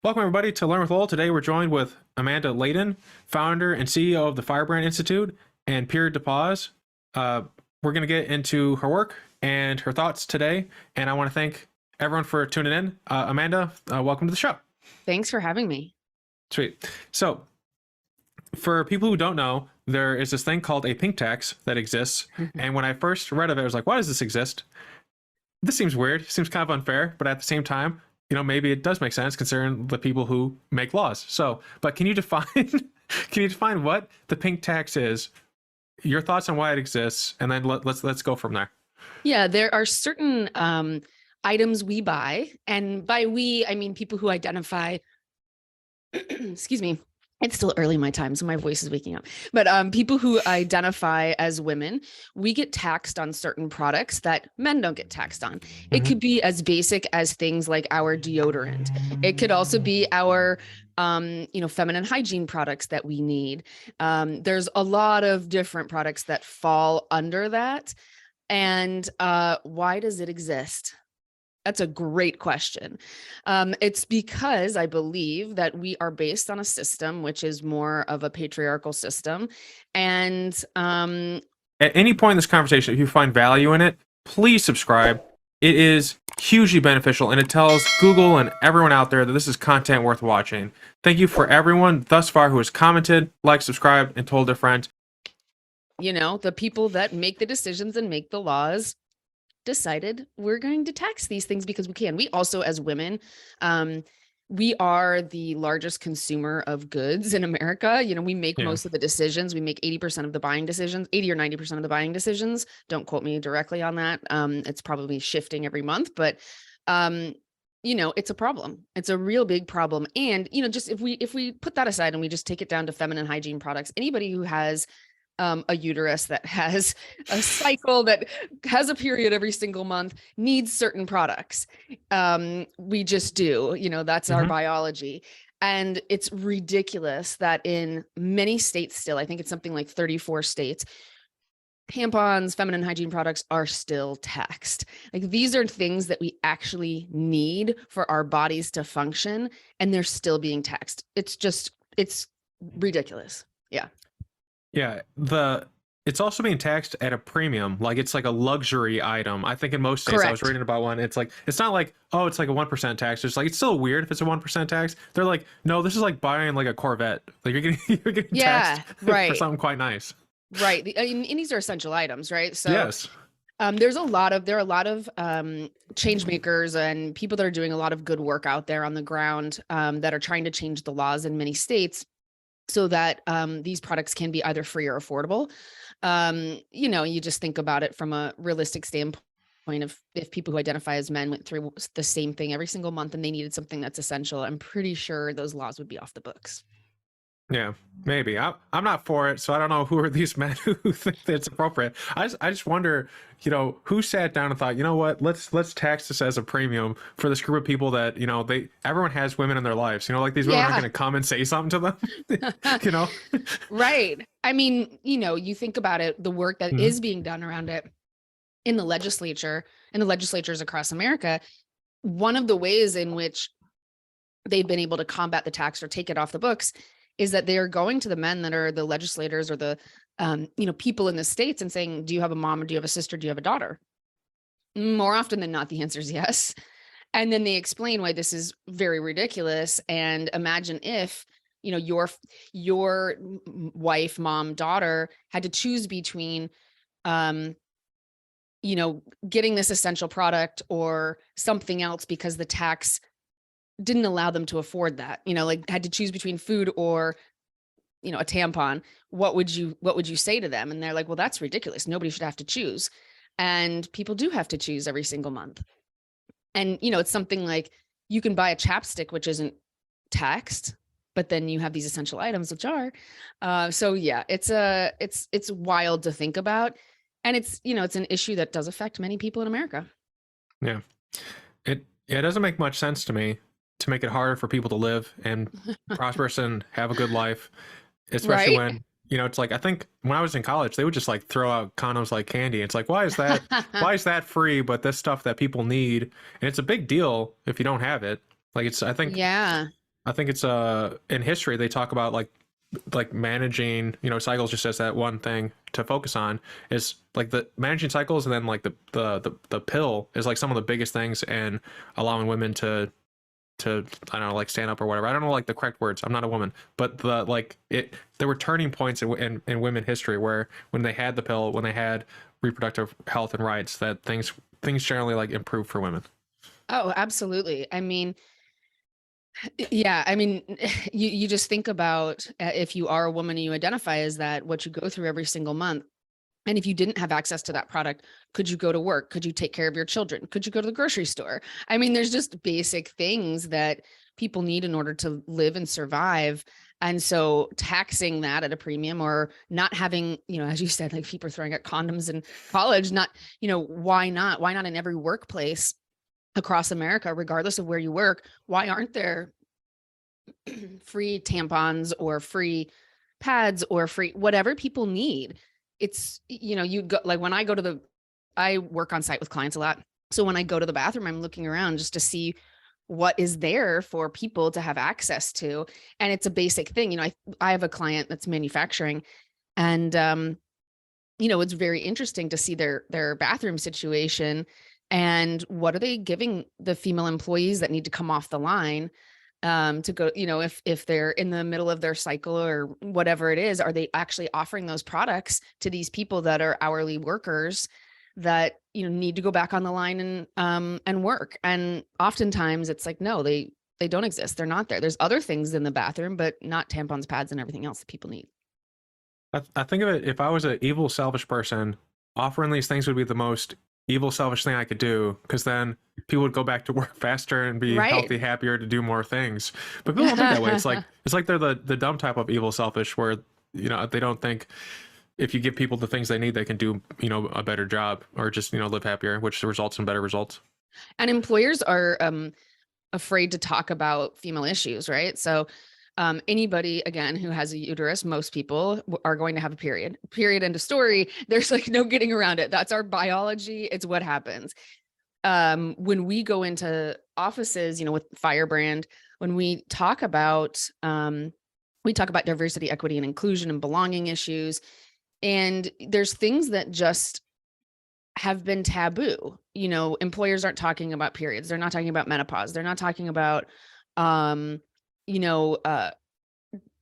Welcome, everybody, to Learn with Lowell. Today, we're joined with Amanda Laden, founder and CEO of the Firebrand Institute, and Pierre DePaz. We're going to get into her work and her thoughts today, and I want to thank everyone for tuning in. Amanda, welcome to the show. Thanks for having me. Sweet. So, for people who don't know, there is this thing called a pink tax that exists, and when I first read of it, I was like, why does this exist? This seems weird. It seems kind of unfair, but at the same time, maybe it does make sense considering the people who make laws. So, but can you define can you define what the pink tax is, your thoughts on why it exists, and then let's go from there. Yeah, there are certain items we buy, and by we, I mean people who identify, excuse me, it's still early in my time, so my voice is waking up. But people who identify as women, we get taxed on certain products that men don't get taxed on. It could be as basic as things like our deodorant. It could also be our, feminine hygiene products that we need. There's a lot of different products that fall under that. And why does it exist? That's a great question. It's because I believe that we are based on a system which is more of a patriarchal system. And at any point in this conversation, if you find value in it, please subscribe. It is hugely beneficial, and it tells Google and everyone out there that this is content worth watching. Thank you for everyone thus far who has commented, liked, subscribed, and told their friends. The people that make the decisions and make the laws decided we're going to tax these things because we can. We also, as women, we are the largest consumer of goods in America. We make most of the decisions. We make 80% of the buying decisions, 80 or 90% of the buying decisions. Don't quote me directly on that. It's probably shifting every month, but it's a problem. It's a real big problem. And, just if we put that aside and we just take it down to feminine hygiene products, anybody who has a uterus that has a cycle, that has a period every single month, needs certain products. We just do, that's our biology. And it's ridiculous that in many states still, I think it's something like 34 states, tampons, feminine hygiene products are still taxed. Like, these are things that we actually need for our bodies to function, and they're still being taxed. It's ridiculous. Yeah. Yeah, it's also being taxed at a premium, like it's like a luxury item. I think in most states, I was reading about one. It's like, it's not like, oh, it's like a 1% tax. It's like, it's still weird if it's a 1% tax. They're like, no, this is like buying like a Corvette. Like you're getting taxed for something quite nice. Right. And these are essential items, right? So yes. there are a lot of change makers and people that are doing a lot of good work out there on the ground that are trying to change the laws in many states so that these products can be either free or affordable. You just think about it from a realistic standpoint of if people who identify as men went through the same thing every single month and they needed something that's essential, I'm pretty sure those laws would be off the books. Yeah, maybe. I'm not for it, so I don't know who are these men who think that it's appropriate. I just wonder, who sat down and thought, you know what, let's tax this as a premium for this group of people that, everyone has women in their lives, like these women aren't going to come and say something to them, Right. I mean, you think about it, the work that is being done around it in the legislature and the legislatures across America. One of the ways in which they've been able to combat the tax or take it off the books is that they are going to the men that are the legislators or the, people in the states and saying, do you have a mom or do you have a sister? Do you have a daughter? More often than not, the answer is yes. And then they explain why this is very ridiculous. And imagine if, your wife, mom, daughter had to choose between, getting this essential product or something else because the tax didn't allow them to afford that, had to choose between food or, a tampon. What would you say to them? And they're like, well, that's ridiculous. Nobody should have to choose. And people do have to choose every single month. And, it's something like you can buy a chapstick, which isn't taxed, but then you have these essential items, which are, so yeah, it's wild to think about. And it's an issue that does affect many people in America. Yeah. It doesn't make much sense to me to make it harder for people to live and prosperous and have a good life, especially when, it's like, I think when I was in college, they would just like throw out condoms like candy. It's like, why is that free? But this stuff that people need, and it's a big deal if you don't have it. Like I think, I think it's in history they talk about like managing, cycles just as that one thing to focus on is like the managing cycles, and then like the pill is like some of the biggest things in allowing women to I don't know, like stand up or whatever. I don't know like the correct words. I'm not a woman, but there were turning points in women history where when they had the pill, when they had reproductive health and rights, that things generally like improved for women. Oh, absolutely. I mean, yeah, I mean, you just think about if you are a woman and you identify as that, what you go through every single month. And if you didn't have access to that product, could you go to work? Could you take care of your children? Could you go to the grocery store? I mean, there's just basic things that people need in order to live and survive. And so taxing that at a premium, or not having, as you said, like people are throwing out condoms in college, not, why not? Why not in every workplace across America, regardless of where you work? Why aren't there free tampons or free pads or free whatever people need? It's, you go, like when I work on site with clients a lot. So when I go to the bathroom, I'm looking around just to see what is there for people to have access to. And it's a basic thing. I have a client that's manufacturing, and, it's very interesting to see their bathroom situation, and what are they giving the female employees that need to come off the line to go, if they're in the middle of their cycle or whatever it is, are they actually offering those products to these people that are hourly workers that, need to go back on the line and work? And oftentimes it's like, no, they don't exist. They're not there. There's other things in the bathroom, but not tampons, pads, and everything else that people need. I think of it, if I was an evil, selfish person, offering these things would be the most evil, selfish thing I could do, because then people would go back to work faster and be Right. healthy, happier to do more things. But people don't think that way. It's like they're the dumb type of evil, selfish, where they don't think if you give people the things they need, they can do a better job, or just live happier, which results in better results. And employers are afraid to talk about female issues, right? So anybody, again, who has a uterus, most people are going to have a period, end of story. There's like no getting around it. That's our biology. It's what happens. When we go into offices, with Firebrand, when we talk about diversity, equity, and inclusion and belonging issues, and there's things that just have been taboo. Employers aren't talking about periods. They're not talking about menopause. They're not talking about, you know, uh,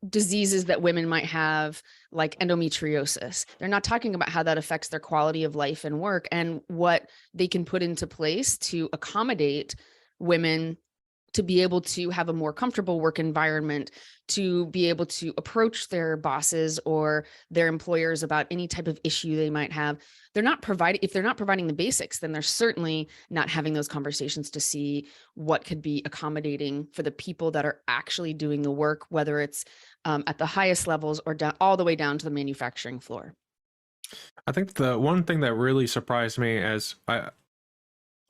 diseases that women might have, like endometriosis. They're not talking about how that affects their quality of life and work, and what they can put into place to accommodate women to be able to have a more comfortable work environment, to be able to approach their bosses or their employers about any type of issue they might have. If they're not providing the basics, then they're certainly not having those conversations to see what could be accommodating for the people that are actually doing the work, whether it's at the highest levels or down all the way down to the manufacturing floor. I think the one thing that really surprised me as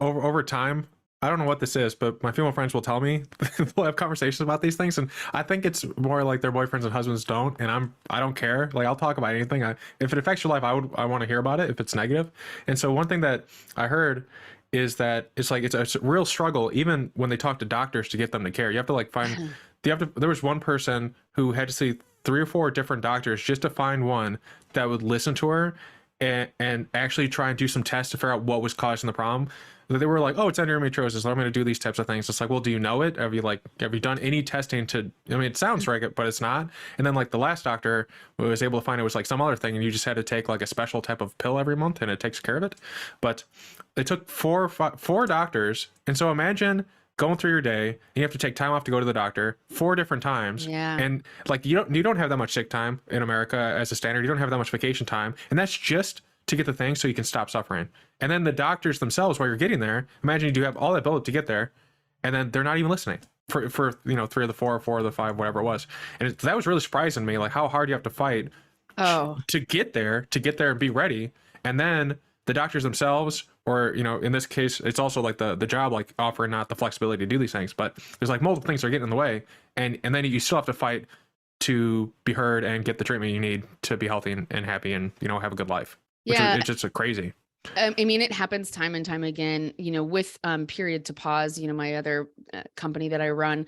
over time, I don't know what this is, but my female friends will tell me we'll have conversations about these things, and I think it's more like their boyfriends and husbands don't, and I don't care. Like, I'll talk about anything. If it affects your life, I want to hear about it if it's negative. And so one thing that I heard is that it's a real struggle even when they talk to doctors to get them to care. You have to like find there was one person who had to see 3 or 4 different doctors just to find one that would listen to her and actually try and do some tests to figure out what was causing the problem. They were like, oh, it's endometriosis, so I'm going to do these types of things. It's like, well, do you know it? Have you done any testing to, I mean, it sounds right, but it's not. And then like the last doctor was able to find it was like some other thing, and you just had to take like a special type of pill every month and it takes care of it. But it took 4 doctors. And so imagine going through your day and you have to take time off to go to the doctor 4 different times. Yeah. And like, you don't have that much sick time in America as a standard. You don't have that much vacation time. And that's just to get the thing so you can stop suffering. And then the doctors themselves, while you're getting there, imagine you do have all that build up to get there, and then they're not even listening for 3 of the 4 of the 5, whatever it was. And that was really surprising to me, like how hard you have to fight to get there and be ready. And then the doctors themselves, or in this case, it's also like the job like offering not the flexibility to do these things, but there's like multiple things that are getting in the way, and then you still have to fight to be heard and get the treatment you need to be healthy and happy and have a good life. Yeah. It's just crazy. I mean, it happens time and time again, with period to pause, my other company that I run.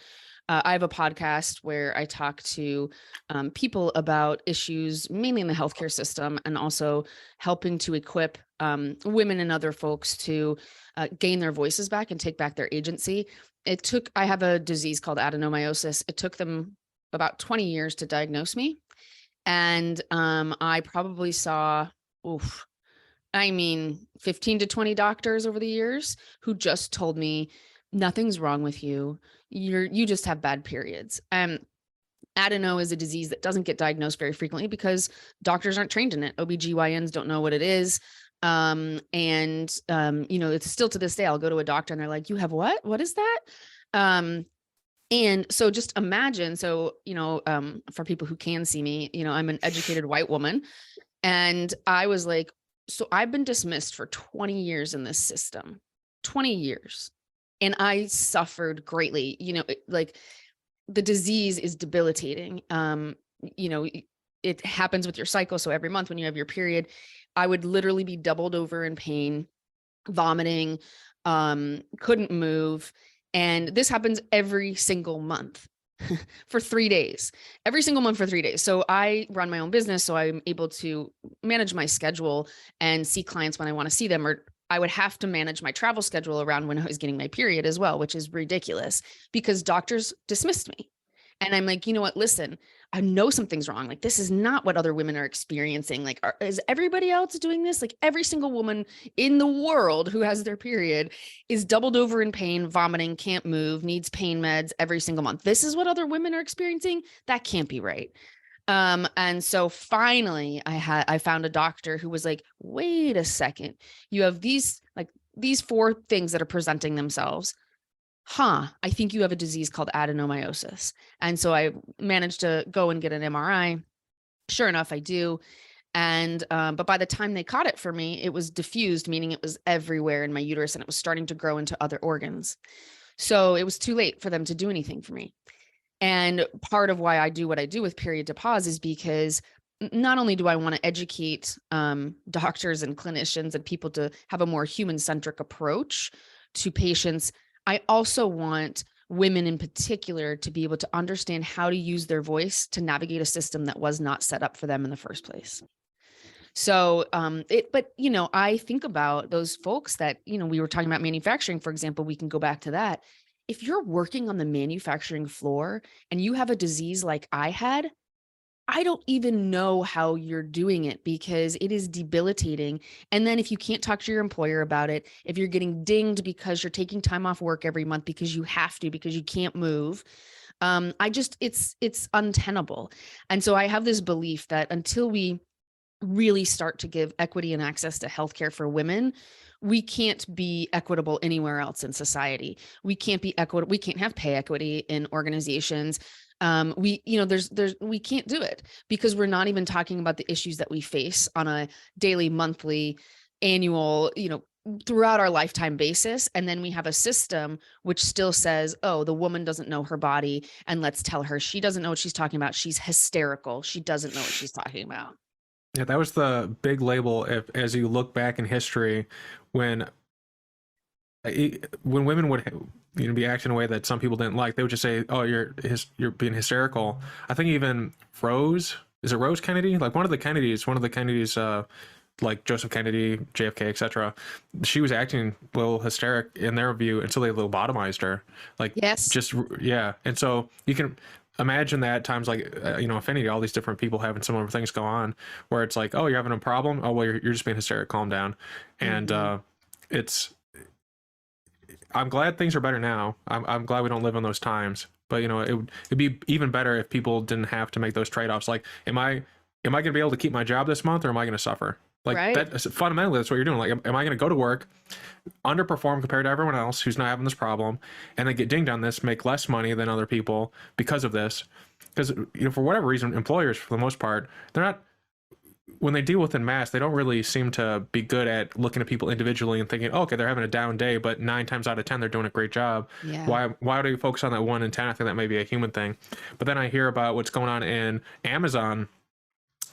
I have a podcast where I talk to people about issues mainly in the healthcare system, and also helping to equip women and other folks to gain their voices back and take back their agency. I have a disease called adenomyosis. It took them about 20 years to diagnose me. And I probably saw, oof, 15 to 20 doctors over the years who just told me nothing's wrong with you. You just have bad periods. Adeno is a disease that doesn't get diagnosed very frequently because doctors aren't trained in it. OBGYNs don't know what it is. It's still to this day, I'll go to a doctor and they're like, you have what? What is that? And so just imagine, for people who can see me, I'm an educated white woman. And I was like, so I've been dismissed for 20 years in this system, 20 years. And I suffered greatly, like the disease is debilitating. It happens with your cycle. So every month when you have your period, I would literally be doubled over in pain, vomiting, couldn't move. And this happens every single month for 3 days, every single month for 3 days. So I run my own business. So I'm able to manage my schedule and see clients when I want to see them, or I would have to manage my travel schedule around when I was getting my period as well, which is ridiculous because doctors dismissed me. And I'm like, you know what? Listen, I know something's wrong. Like, this is not what other women are experiencing. Like, is everybody else doing this? Like, every single woman in the world who has their period is doubled over in pain, vomiting, can't move, needs pain meds every single month. This is what other women are experiencing. That can't be right. And so finally I found a doctor who was like, wait a second, you have these 4 things that are presenting themselves. I think you have a disease called adenomyosis. And so I managed to go and get an MRI. Sure enough, I do. And, but by the time they caught it for me, it was diffused, meaning it was everywhere in my uterus and it was starting to grow into other organs. So it was too late for them to do anything for me. And part of why I do what I do with Period to Pause is because not only do I want to educate doctors and clinicians and people to have a more human-centric approach to patients, I also want women in particular to be able to understand how to use their voice to navigate a system that was not set up for them in the first place. So, I think about those folks that, we were talking about manufacturing, for example, we can go back to that. If you're working on the manufacturing floor and you have a disease like I had, I don't even know how you're doing it because it is debilitating. And then if you can't talk to your employer about it, if you're getting dinged because you're taking time off work every month because you have to, because you can't move, it's untenable. And so I have this belief that until we really start to give equity and access to healthcare for women, we can't be equitable anywhere else in society. We can't be equitable. We can't have pay equity in organizations. We can't do it because we're not even talking about the issues that we face on a daily, monthly, annual, throughout our lifetime basis. And then we have a system which still says, oh, the woman doesn't know her body. And let's tell her she doesn't know what she's talking about. She's hysterical. She doesn't know what she's talking about. Yeah, that was the big label. As you look back in history, when women would be acting in a way that some people didn't like, they would just say, "Oh, you're being hysterical." I think even Rose, is it Rose Kennedy? Like one of the Kennedys, like Joseph Kennedy, JFK, etc. She was acting a little hysteric in their view until they lobotomized her. Like, yes, yeah. And so you can imagine that times like Affinity, all these different people having similar things go on, where it's like, oh, you're having a problem. Oh, well, you're just being hysteric. Calm down. And I'm glad things are better now. I'm glad we don't live in those times. But it'd be even better if people didn't have to make those trade-offs. Like, am I going to be able to keep my job this month, or am I going to suffer? Like, right. That fundamentally, that's what you're doing. Like, am I going to go to work, underperform compared to everyone else who's not having this problem, and then get dinged on this, make less money than other people because of this? Because for whatever reason, employers, for the most part, they're not. When they deal with in mass, they don't really seem to be good at looking at people individually and thinking, oh, okay, they're having a down day, but 9 times out of 10, they're doing a great job. Yeah. Why do you focus on that 1 in 10? I think that may be a human thing. But then I hear about what's going on in Amazon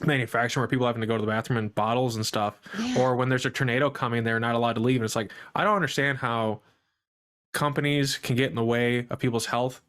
manufacturing, where people are having to go to the bathroom in bottles and stuff. Yeah. Or when there's a tornado coming, they're not allowed to leave. And it's like, I don't understand how companies can get in the way of people's health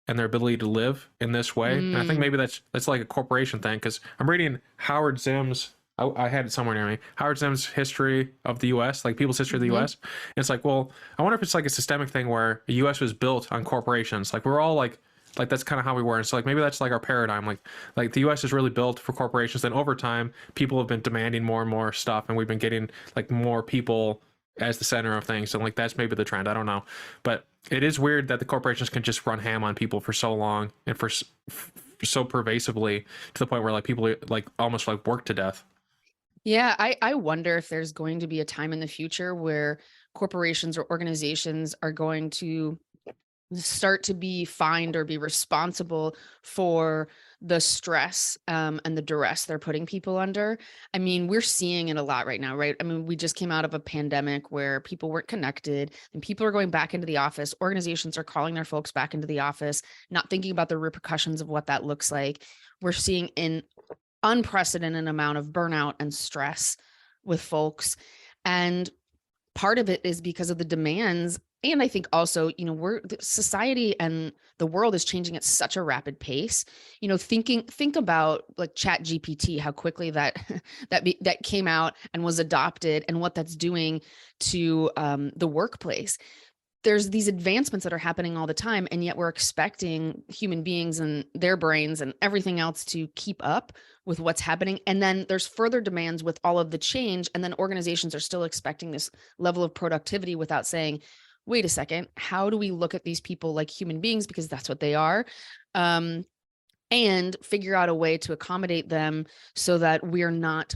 and their ability to live in this way. And I think maybe that's like a corporation thing, because I'm reading Howard Zim's. I had it somewhere near me. Howard Zim's history of the U.S., like people's history of the U.S. And it's like, well, I wonder if it's like a systemic thing where the U.S. was built on corporations. Like we're all like that's kind of how we were. And so like maybe that's like our paradigm. Like the U.S. is really built for corporations. Then over time, people have been demanding more and more stuff, and we've been getting like more people as the center of things. And like that's maybe the trend. I don't know, but it is weird that the corporations can just run ham on people for so long and for so pervasively to the point where like people like almost like work to death. Yeah, I wonder if there's going to be a time in the future where corporations or organizations are going to start to be fined or be responsible for the stress and the duress they're putting people under. I mean, we're seeing it a lot right now, right? I mean, we just came out of a pandemic where people weren't connected and people are going back into the office. Organizations are calling their folks back into the office, not thinking about the repercussions of what that looks like. We're seeing an unprecedented amount of burnout and stress with folks. And part of it is because of the demands. And I think also, society and the world is changing at such a rapid pace. Think about like Chat GPT, how quickly that that came out and was adopted, and what that's doing to the workplace. There's these advancements that are happening all the time, and yet we're expecting human beings and their brains and everything else to keep up with what's happening. And then there's further demands with all of the change. And then organizations are still expecting this level of productivity without saying, wait a second, how do we look at these people like human beings? Because that's what they are. And figure out a way to accommodate them so that we're not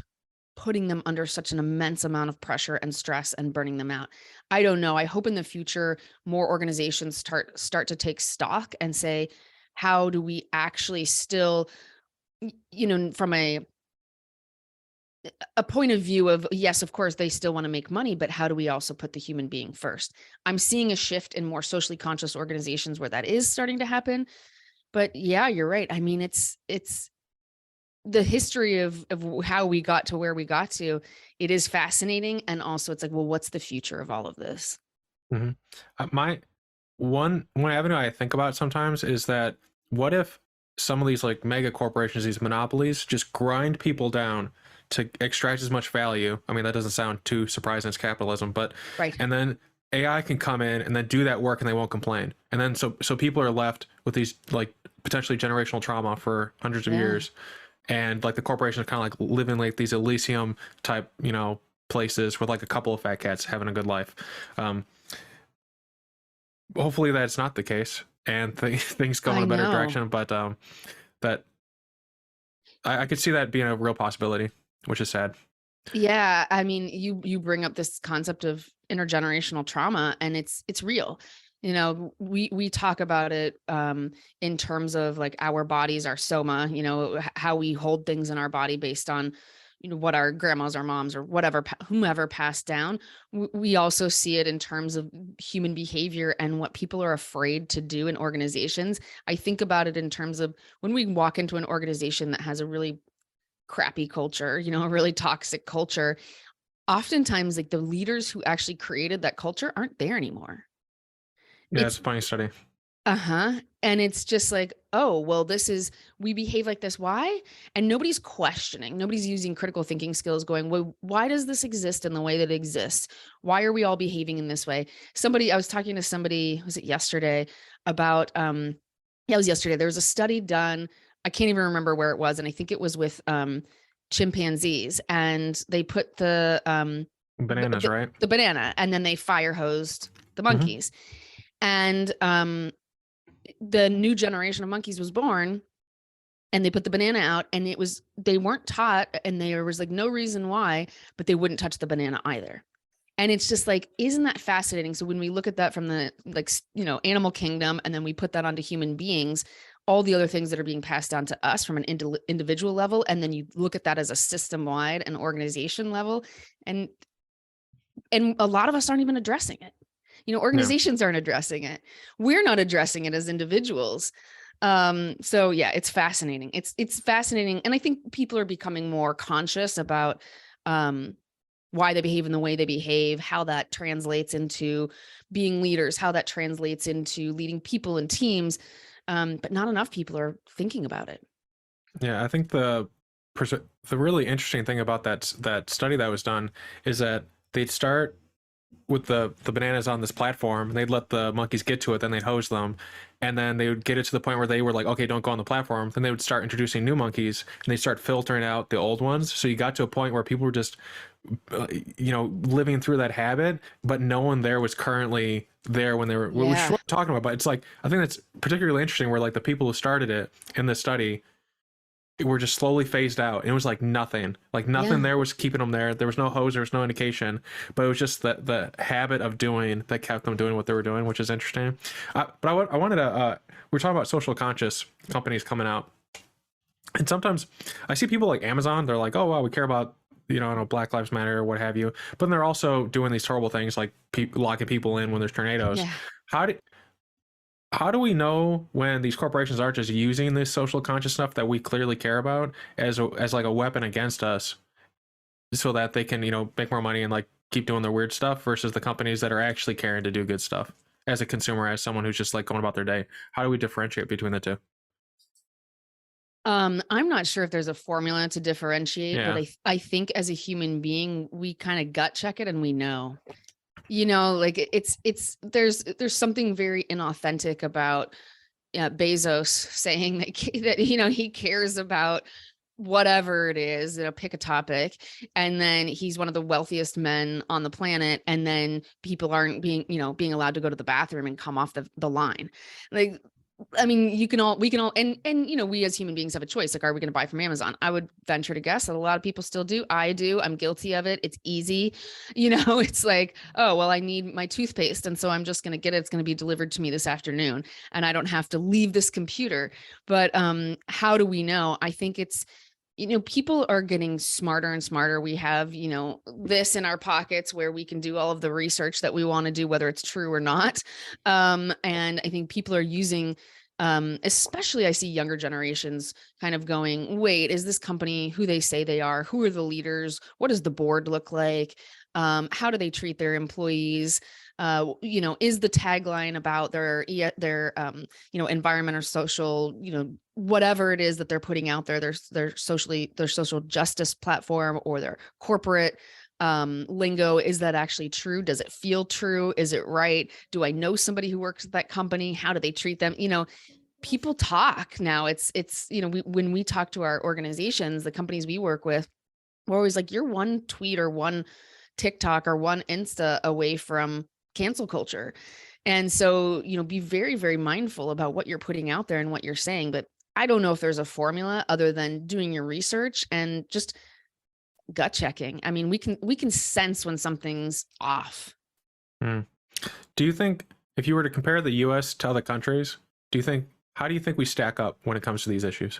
putting them under such an immense amount of pressure and stress and burning them out. I don't know. I hope in the future, more organizations start to take stock and say, how do we actually still, from a point of view of, yes, of course, they still want to make money, but how do we also put the human being first? I'm seeing a shift in more socially conscious organizations where that is starting to happen. But yeah, you're right. I mean, it's the history of how we got to where we got to. It is fascinating. And also it's like, well, what's the future of all of this? Mm-hmm. My one avenue I think about sometimes is that what if some of these like mega corporations, these monopolies, just grind people down to extract as much value. I mean, that doesn't sound too surprising, it's capitalism, but Right. and then AI can come in and then do that work and they won't complain. And then so people are left with these like potentially generational trauma for hundreds of years. And like the corporation is kind of like living like these Elysium type, places with like a couple of fat cats having a good life. Hopefully that's not the case and things go in a better direction. But that I could see that being a real possibility, which is sad. Yeah, I mean, you bring up this concept of intergenerational trauma, and it's real. We talk about it in terms of like our bodies, our soma, how we hold things in our body based on what our grandmas, our moms, or whatever, whomever passed down. We also see it in terms of human behavior and what people are afraid to do in organizations. I think about it in terms of when we walk into an organization that has a really crappy culture, a really toxic culture. Oftentimes, like the leaders who actually created that culture aren't there anymore. Yeah, it's a funny study. And it's just like, oh, well, we behave like this. Why? And nobody's questioning. Nobody's using critical thinking skills going, well, why does this exist in the way that it exists? Why are we all behaving in this way? I was talking to somebody, was it yesterday, about, it was yesterday. There was a study done. I can't even remember where it was. And I think it was with chimpanzees, and they put the bananas, right? The banana, and then they fire hosed the monkeys. And the new generation of monkeys was born, and they put the banana out, and they weren't taught, and there was like no reason why, but they wouldn't touch the banana either. And it's just like, isn't that fascinating? So when we look at that from the animal kingdom, and then we put that onto human beings, all the other things that are being passed down to us from an individual level, and then you look at that as a system-wide and organization level, and a lot of us aren't even addressing it. Organizations aren't addressing it. We're not addressing it as individuals. So yeah, it's fascinating. It's fascinating. And I think people are becoming more conscious about why they behave in the way they behave, how that translates into being leaders, how that translates into leading people and teams. but not enough people are thinking about it. Yeah, I think the really interesting thing about that study that was done is that they'd start with the bananas on this platform, and they'd let the monkeys get to it, then they'd hose them, and then they would get it to the point where they were like, okay, don't go on the platform. Then they would start introducing new monkeys, and they start filtering out the old ones. So you got to a point where people were just living through that habit, but no one there was currently there when they were, which is what we're talking about. But it's like, I think that's particularly interesting where like the people who started it in this study were just slowly phased out. It was like nothing there was keeping them there. There was no hose, there was no indication, but it was just the habit of doing that kept them doing what they were doing, which is interesting. But I wanted to, we're talking about social conscious companies coming out. And sometimes I see people like Amazon, they're like, oh, wow, we care about, Black Lives Matter or what have you. But then they're also doing these horrible things like locking people in when there's tornadoes. Yeah. How do we know when these corporations aren't just using this social conscious stuff that we clearly care about as like a weapon against us, so that they can make more money and like keep doing their weird stuff, versus the companies that are actually caring to do good stuff as a consumer, as someone who's just like going about their day? How do we differentiate between the two? I'm not sure if there's a formula to differentiate, but I think as a human being, we kind of gut check it and we know. Like there's something very inauthentic about Bezos saying that he cares about whatever it is, pick a topic, and then he's one of the wealthiest men on the planet, and then people aren't being allowed to go to the bathroom and come off the line. Like, I mean, we can all, and we as human beings have a choice. Like, are we going to buy from Amazon? I would venture to guess that a lot of people still do. I do. I'm guilty of it. It's easy. It's like, oh, well, I need my toothpaste, and so I'm just going to get it. It's going to be delivered to me this afternoon, and I don't have to leave this computer. But how do we know? I think it's, people are getting smarter and smarter. We have, this in our pockets where we can do all of the research that we want to do, whether it's true or not. And I think people are using, especially I see younger generations kind of going, wait, is this company who they say they are? Who are the leaders? What does the board look like? How do they treat their employees? Is the tagline about their environment or social, whatever it is that they're putting out there, their social justice platform or their corporate lingo, is that actually true? Does it feel true? Is it right? Do I know somebody who works at that company? How do they treat them? People talk now. It's when we talk to our organizations, the companies we work with, we're always like, you're one tweet or one TikTok or one Insta away from cancel culture. And so, be very, very mindful about what you're putting out there and what you're saying. But I don't know if there's a formula other than doing your research and just gut checking. I mean, we can sense when something's off. Do you think, if you were to compare the US to other countries, how do you think we stack up when it comes to these issues?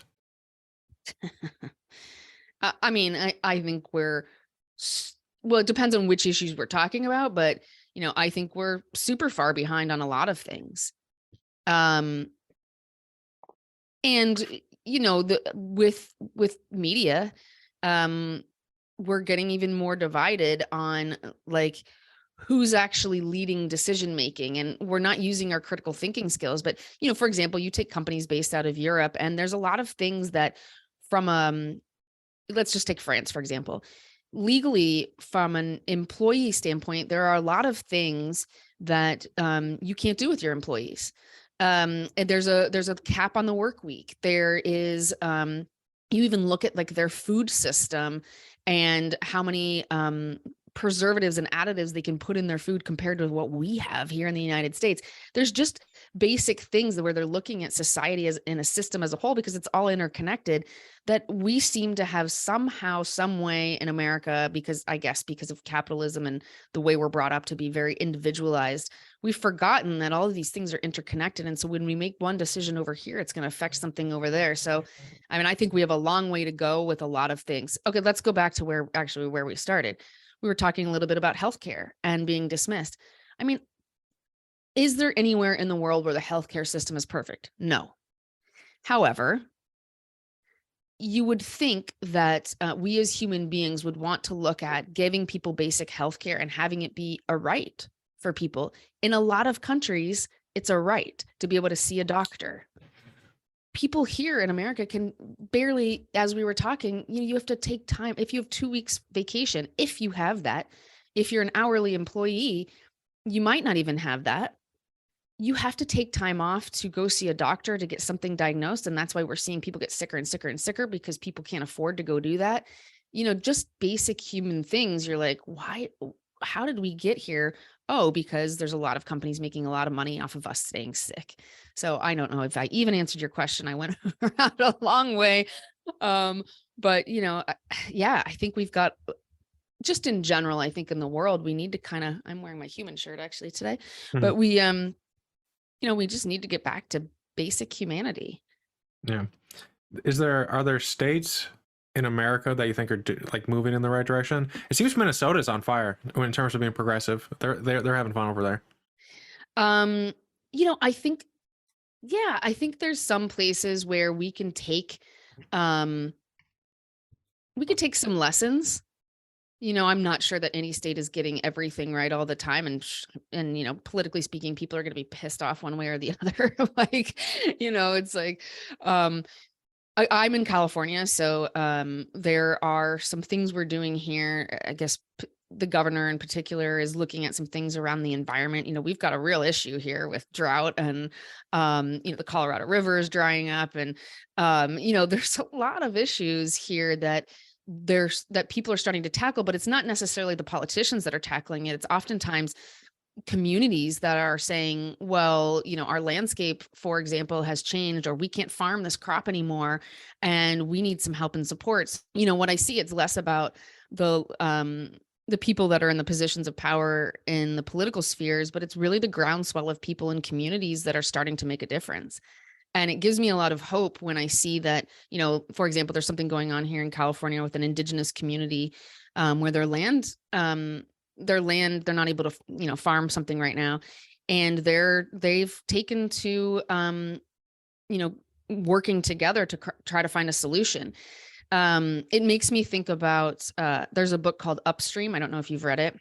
I mean, I think well, it depends on which issues we're talking about, but I think we're super far behind on a lot of things. And with media, we're getting even more divided on like who's actually leading decision making, and we're not using our critical thinking skills. But for example, you take companies based out of Europe, and there's a lot of things that from let's just take France, for example. Legally, from an employee standpoint, there are a lot of things that you can't do with your employees. And there's a cap on the work week. There is, you even look at like their food system and how many preservatives and additives they can put in their food compared to what we have here in the United States. There's just basic things where they're looking at society as in a system as a whole, because it's all interconnected, that we seem to have somehow, some way in America, because of capitalism and the way we're brought up to be very individualized, we've forgotten that all of these things are interconnected. And so when we make one decision over here, it's going to affect something over there. So, I mean, I think we have a long way to go with a lot of things. Okay, let's go back to where we started. We were talking a little bit about healthcare and being dismissed. I mean, is there anywhere in the world where the healthcare system is perfect? No. However, you would think that we as human beings would want to look at giving people basic healthcare and having it be a right for people. In a lot of countries, it's a right to be able to see a doctor. people here in America can barely, as we were talking, you have to take time. If you have 2 weeks vacation, if you have that, if you're an hourly employee, you might not even have that. You have to take time off to go see a doctor to get something diagnosed. And that's why we're seeing people get sicker and sicker and sicker, because people can't afford to go do that. Just basic human things. You're like, why, how did we get here? Oh, because there's a lot of companies making a lot of money off of us staying sick. So I don't know if I even answered your question. I went around a long way. But yeah, I think we've got, just in general, I think in the world, we need to kind of, I'm wearing my human shirt actually today, but we just need to get back to basic humanity. Yeah. Are there states in America that you think are like moving in the right direction? It seems Minnesota's on fire in terms of being progressive. They're having fun over there. I think, I think there's some places where we can take, some lessons. I'm not sure that any state is getting everything right all the time. And politically speaking, people are going to be pissed off one way or the other. It's like, I'm in California. So there are some things we're doing here. I guess the governor in particular is looking at some things around the environment. We've got a real issue here with drought, and, the Colorado River is drying up. And, there's a lot of issues here that people are starting to tackle, but it's not necessarily the politicians that are tackling it. It's oftentimes communities that are saying, well, our landscape, for example, has changed, or we can't farm this crop anymore, and we need some help and supports. What I see, it's less about the people that are in the positions of power in the political spheres, but it's really the groundswell of people in communities that are starting to make a difference. And it gives me a lot of hope when I see that, for example, there's something going on here in California with an indigenous community, where their land, they're not able to, farm something right now. And they've taken to, working together to try to find a solution. It makes me think about, there's a book called Upstream. I don't know if you've read it.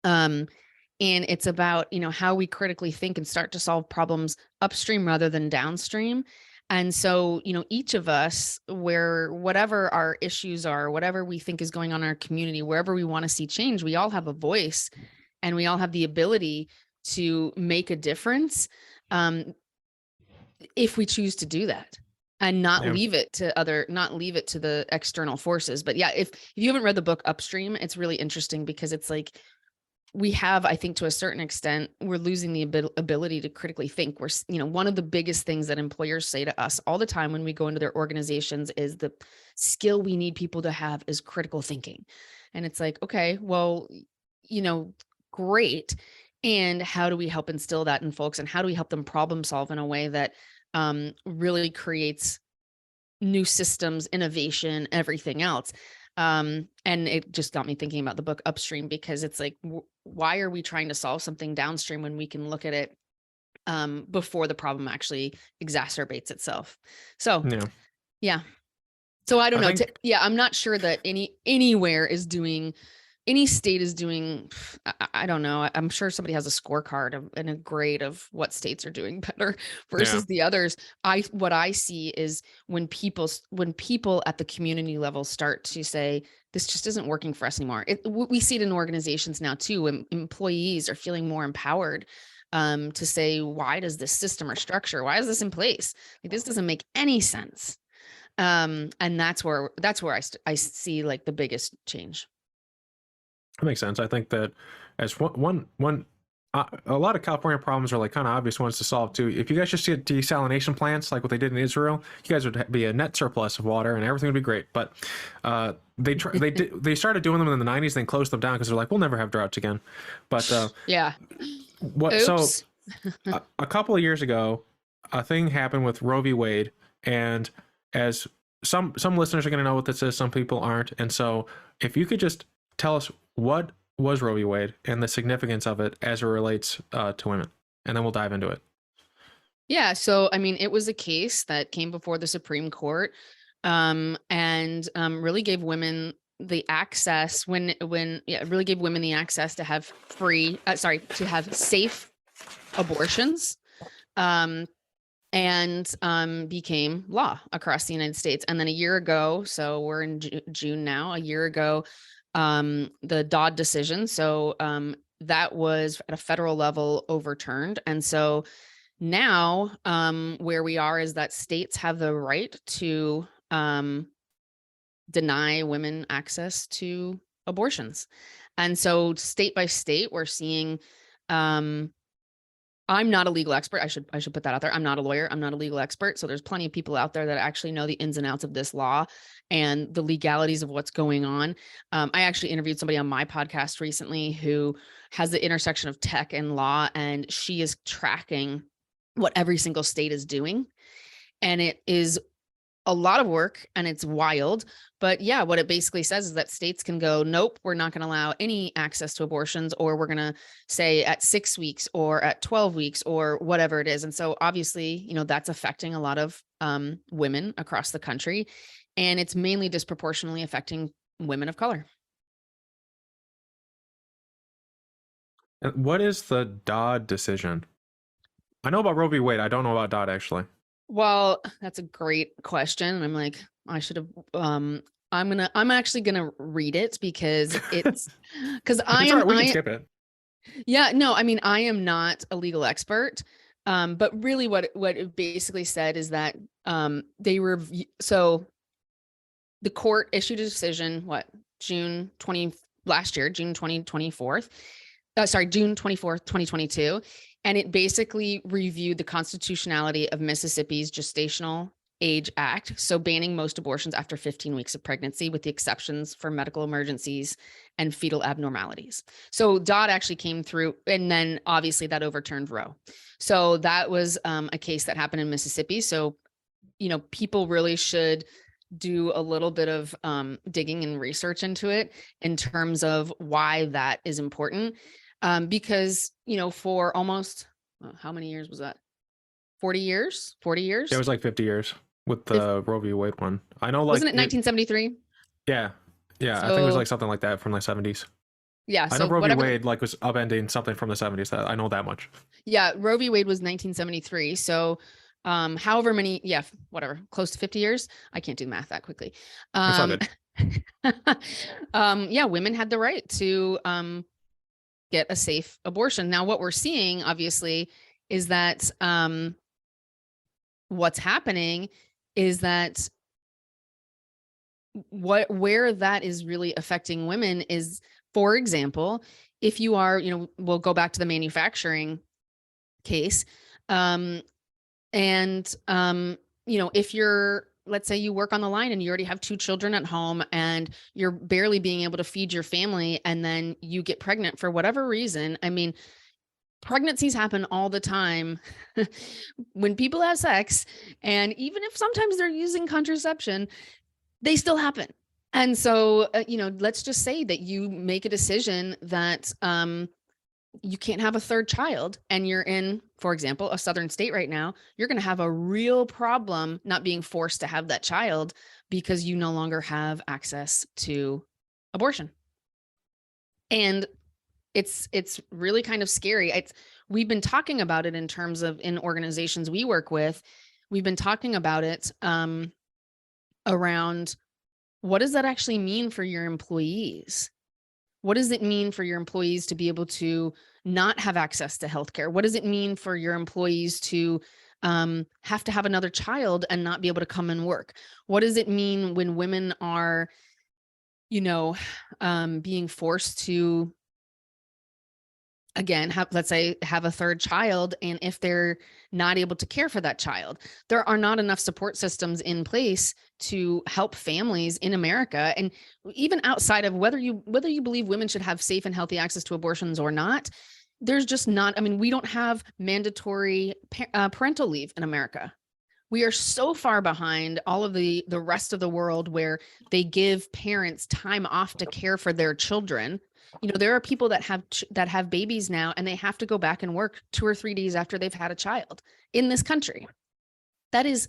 And it's about, how we critically think and start to solve problems upstream rather than downstream. And so, each of us, whatever our issues are, whatever we think is going on in our community, wherever we want to see change, we all have a voice, and we all have the ability to make a difference, if we choose to do that, and not leave it to the external forces. But yeah, if you haven't read the book Upstream, it's really interesting, because it's like, we have, I think to a certain extent, we're losing the ability to critically think. One of the biggest things that employers say to us all the time when we go into their organizations is the skill we need people to have is critical thinking. And it's like, okay, well, great. And how do we help instill that in folks? And how do we help them problem solve in a way that really creates new systems, innovation, everything else? And it just got me thinking about the book Upstream, because it's like, why are we trying to solve something downstream when we can look at it before the problem actually exacerbates itself? So, yeah. So I don't know. I'm not sure that anywhere is doing, any state is doing, I don't know. I'm sure somebody has a scorecard and a grade of what states are doing better versus the others. What I see is when people at the community level start to say, this just isn't working for us anymore. We see it in organizations now too. Employees are feeling more empowered to say, why does this system or structure, why is this in place? Like, this doesn't make any sense. And that's where I see like the biggest change. That makes sense. I think that as one a lot of California problems are like kind of obvious ones to solve too. If you guys just did desalination plants like what they did in Israel, you guys would be a net surplus of water and everything would be great. But they started doing them in the 90s, then closed them down because they're like, we'll never have droughts again. But Oops. A couple of years ago, a thing happened with Roe v. Wade, and as some listeners are going to know what this is, some people aren't. And so if you could just tell us what was Roe v. Wade and the significance of it as it relates to women, and then we'll dive into it. Yeah. So, I mean, it was a case that came before the Supreme Court, and really gave women the access really gave women the access to have to have safe abortions. and became law across the United States. And then a year ago, so we're in June now, a year ago, the Dodd decision. So that was at a federal level overturned. And so now where we are is that states have the right to deny women access to abortions. And so state by state, we're seeing, I'm not a legal expert. I should put that out there. I'm not a lawyer. I'm not a legal expert. So there's plenty of people out there that actually know the ins and outs of this law and the legalities of what's going on. I actually interviewed somebody on my podcast recently who has the intersection of tech and law, and she is tracking what every single state is doing. And it is a lot of work and it's wild. But yeah, what it basically says is that states can go, nope, we're not going to allow any access to abortions, or we're going to say at 6 weeks or at 12 weeks or whatever it is. And so obviously, you know, that's affecting a lot of women across the country, and it's mainly disproportionately affecting women of color. What is the Dodd decision? I know about Roe v. Wade. I don't know about Dodd, actually. Well, that's a great question. I'm like, I should have, I'm actually gonna read it because it's, because It's all right, we can skip it. Yeah, no, I mean, I am not a legal expert. But really what it basically said is that so the court issued a decision, June 24th, 2022. And it basically reviewed the constitutionality of Mississippi's Gestational Age Act, so banning most abortions after 15 weeks of pregnancy, with the exceptions for medical emergencies and fetal abnormalities. So Dodd actually came through, and then obviously that overturned Roe. So that was a case that happened in Mississippi. So, you know, people really should do a little bit of digging and research into it in terms of why that is important. Because, you know, for almost, how many years was that? 40 years? 40 years? It was like 50 years with the Roe v. Wade one. I know, like, wasn't it 1973? Yeah. Yeah. So, I think it was like something like that from the 70s. Yeah. I know Roe v. Wade like was upending something from the 70s. I know that much. Yeah. Roe v. Wade was 1973. So however many, whatever, close to 50 years. I can't do math that quickly. It's all good. Yeah, women had the right to get a safe abortion. Now, what we're seeing, obviously, is that what's happening is that where that is really affecting women is, for example, if you are, you know, we'll go back to the manufacturing case, you know, if you're, let's say you work on the line and you already have 2 children at home and you're barely being able to feed your family, and then you get pregnant for whatever reason. I mean, pregnancies happen all the time when people have sex, and even if sometimes they're using contraception, they still happen. And so, you know, let's just say that you make a decision that you can't have a 3rd child, and you're in, for example, a southern state right now, you're going to have a real problem not being forced to have that child because you no longer have access to abortion. And it's really kind of scary. We've been talking about it in terms of, in organizations we work with, we've been talking about it around, what does that actually mean for your employees? What does it mean for your employees to be able to not have access to healthcare? What does it mean for your employees to have to have another child and not be able to come and work? What does it mean when women are, you know, being forced to, again, let's say have a 3rd child, and if they're not able to care for that child, there are not enough support systems in place to help families in America. And even outside of whether you believe women should have safe and healthy access to abortions or not, there's just not, I mean, we don't have mandatory parental leave in America. We are so far behind all of the rest of the world where they give parents time off to care for their children. You know, there are people that have babies now, and they have to go back and work 2 or 3 days after they've had a child in this country. That is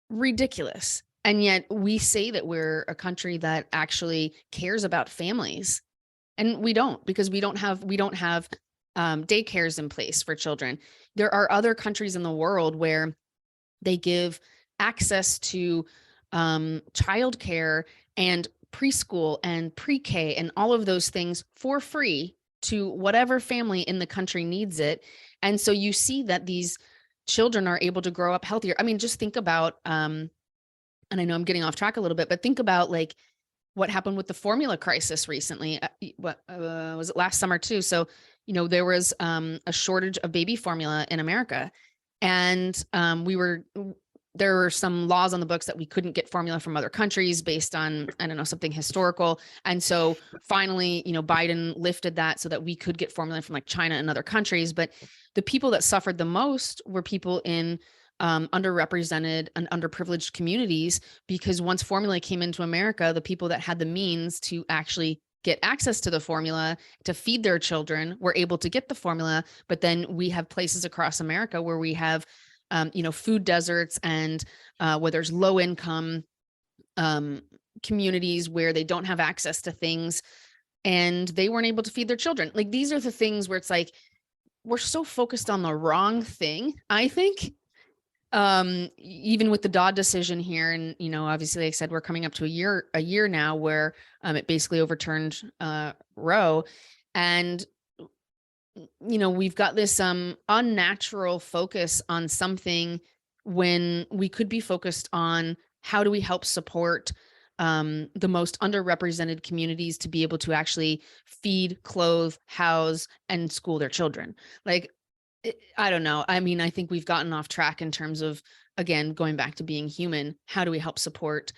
ridiculous. And yet we say that we're a country that actually cares about families, and we don't, because we don't have daycares in place for children. There are other countries in the world where they give access to childcare and preschool and pre-K and all of those things for free to whatever family in the country needs it. And so you see that these children are able to grow up healthier. I mean, just think about, and I know I'm getting off track a little bit, but think about like what happened with the formula crisis recently. What was it last summer too? So, there was a shortage of baby formula in America, and there were some laws on the books that we couldn't get formula from other countries based on, I don't know, something historical. And so finally, Biden lifted that so that we could get formula from like China and other countries. But the people that suffered the most were people in underrepresented and underprivileged communities, because once formula came into America, the people that had the means to actually get access to the formula to feed their children were able to get the formula. But then we have places across America where we have food deserts, and where there's low income communities where they don't have access to things and they weren't able to feed their children. Like, these are the things where it's like, we're so focused on the wrong thing, I think. Even with the Dodd decision here, and, obviously, like I said, we're coming up to a year now where it basically overturned Roe. And we've got this unnatural focus on something when we could be focused on how do we help support the most underrepresented communities to be able to actually feed, clothe, house, and school their children. Like, I don't know. I mean, I think we've gotten off track in terms of, again, going back to being human. How do we help support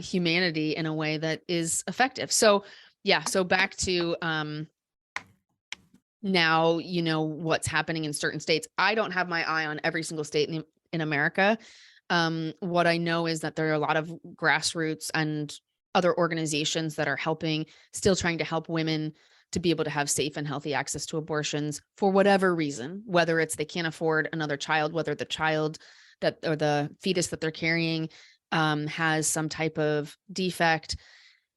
humanity in a way that is effective? So yeah, so back to now, what's happening in certain states. I don't have my eye on every single state in America. What I know is that there are a lot of grassroots and other organizations that are still trying to help women to be able to have safe and healthy access to abortions for whatever reason, whether it's they can't afford another child, whether the child or the fetus that they're carrying has some type of defect.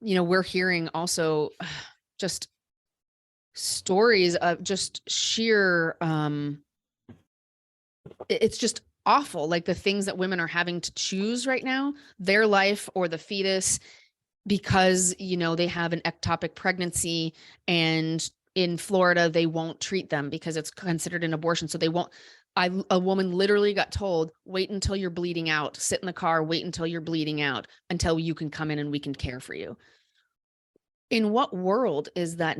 We're hearing also just stories of just sheer it's just awful, like the things that women are having to choose right now, their life or the fetus, because they have an ectopic pregnancy, and in Florida they won't treat them because it's considered an abortion. So they won't. A woman literally got told, wait until you're bleeding out, sit in the car, wait until you're bleeding out until you can come in and we can care for you. In what world is that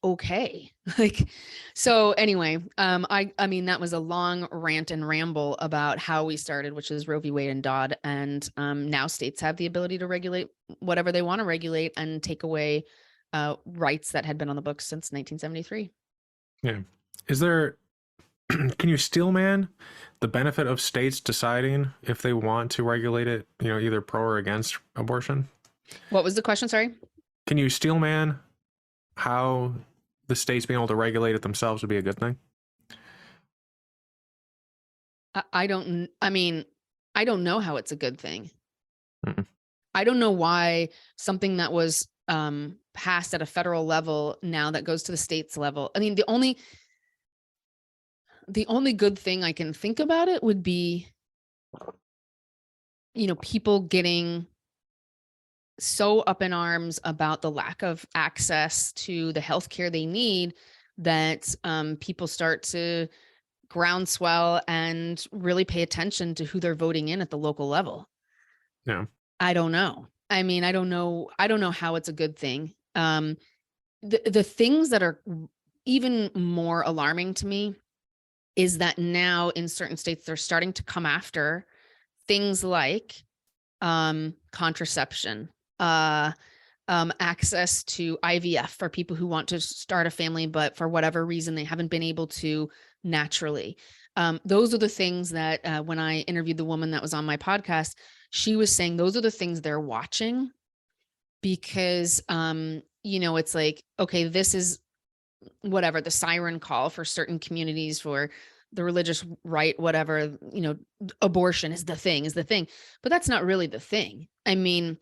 okay? Like, so anyway, I mean, that was a long rant and ramble about how we started, which is Roe v. Wade and Dodd. And now states have the ability to regulate whatever they want to regulate and take away rights that had been on the books since 1973. Yeah. Can you steelman the benefit of states deciding if they want to regulate it, either pro or against abortion? What was the question? Sorry. Can you steelman how the states being able to regulate it themselves would be a good thing? I don't know how it's a good thing. Mm-mm. I don't know why something that was passed at a federal level now that goes to the states level. I mean, the only good thing I can think about it would be, people getting so up in arms about the lack of access to the healthcare they need that people start to groundswell and really pay attention to who they're voting in at the local level. Yeah. I don't know. I mean, I don't know how it's a good thing. The things that are even more alarming to me is that now in certain states, they're starting to come after things like contraception, access to IVF for people who want to start a family, but for whatever reason, they haven't been able to naturally. Those are the things that when I interviewed the woman that was on my podcast, she was saying those are the things they're watching because, it's like, okay, this is whatever the siren call for certain communities for the religious right, whatever, abortion is the thing, but that's not really the thing. I mean,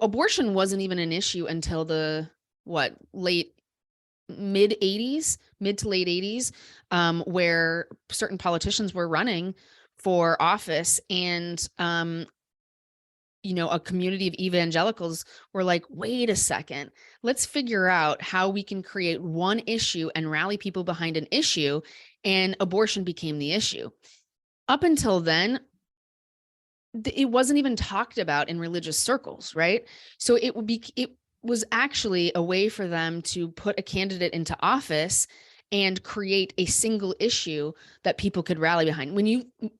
abortion wasn't even an issue until the late mid 80s, mid to late 80s, where certain politicians were running for office, and a community of evangelicals were like, wait a second, let's figure out how we can create one issue and rally people behind an issue. And abortion became the issue. Up until then, it wasn't even talked about in religious circles, right? So it was actually a way for them to put a candidate into office and create a single issue that people could rally behind.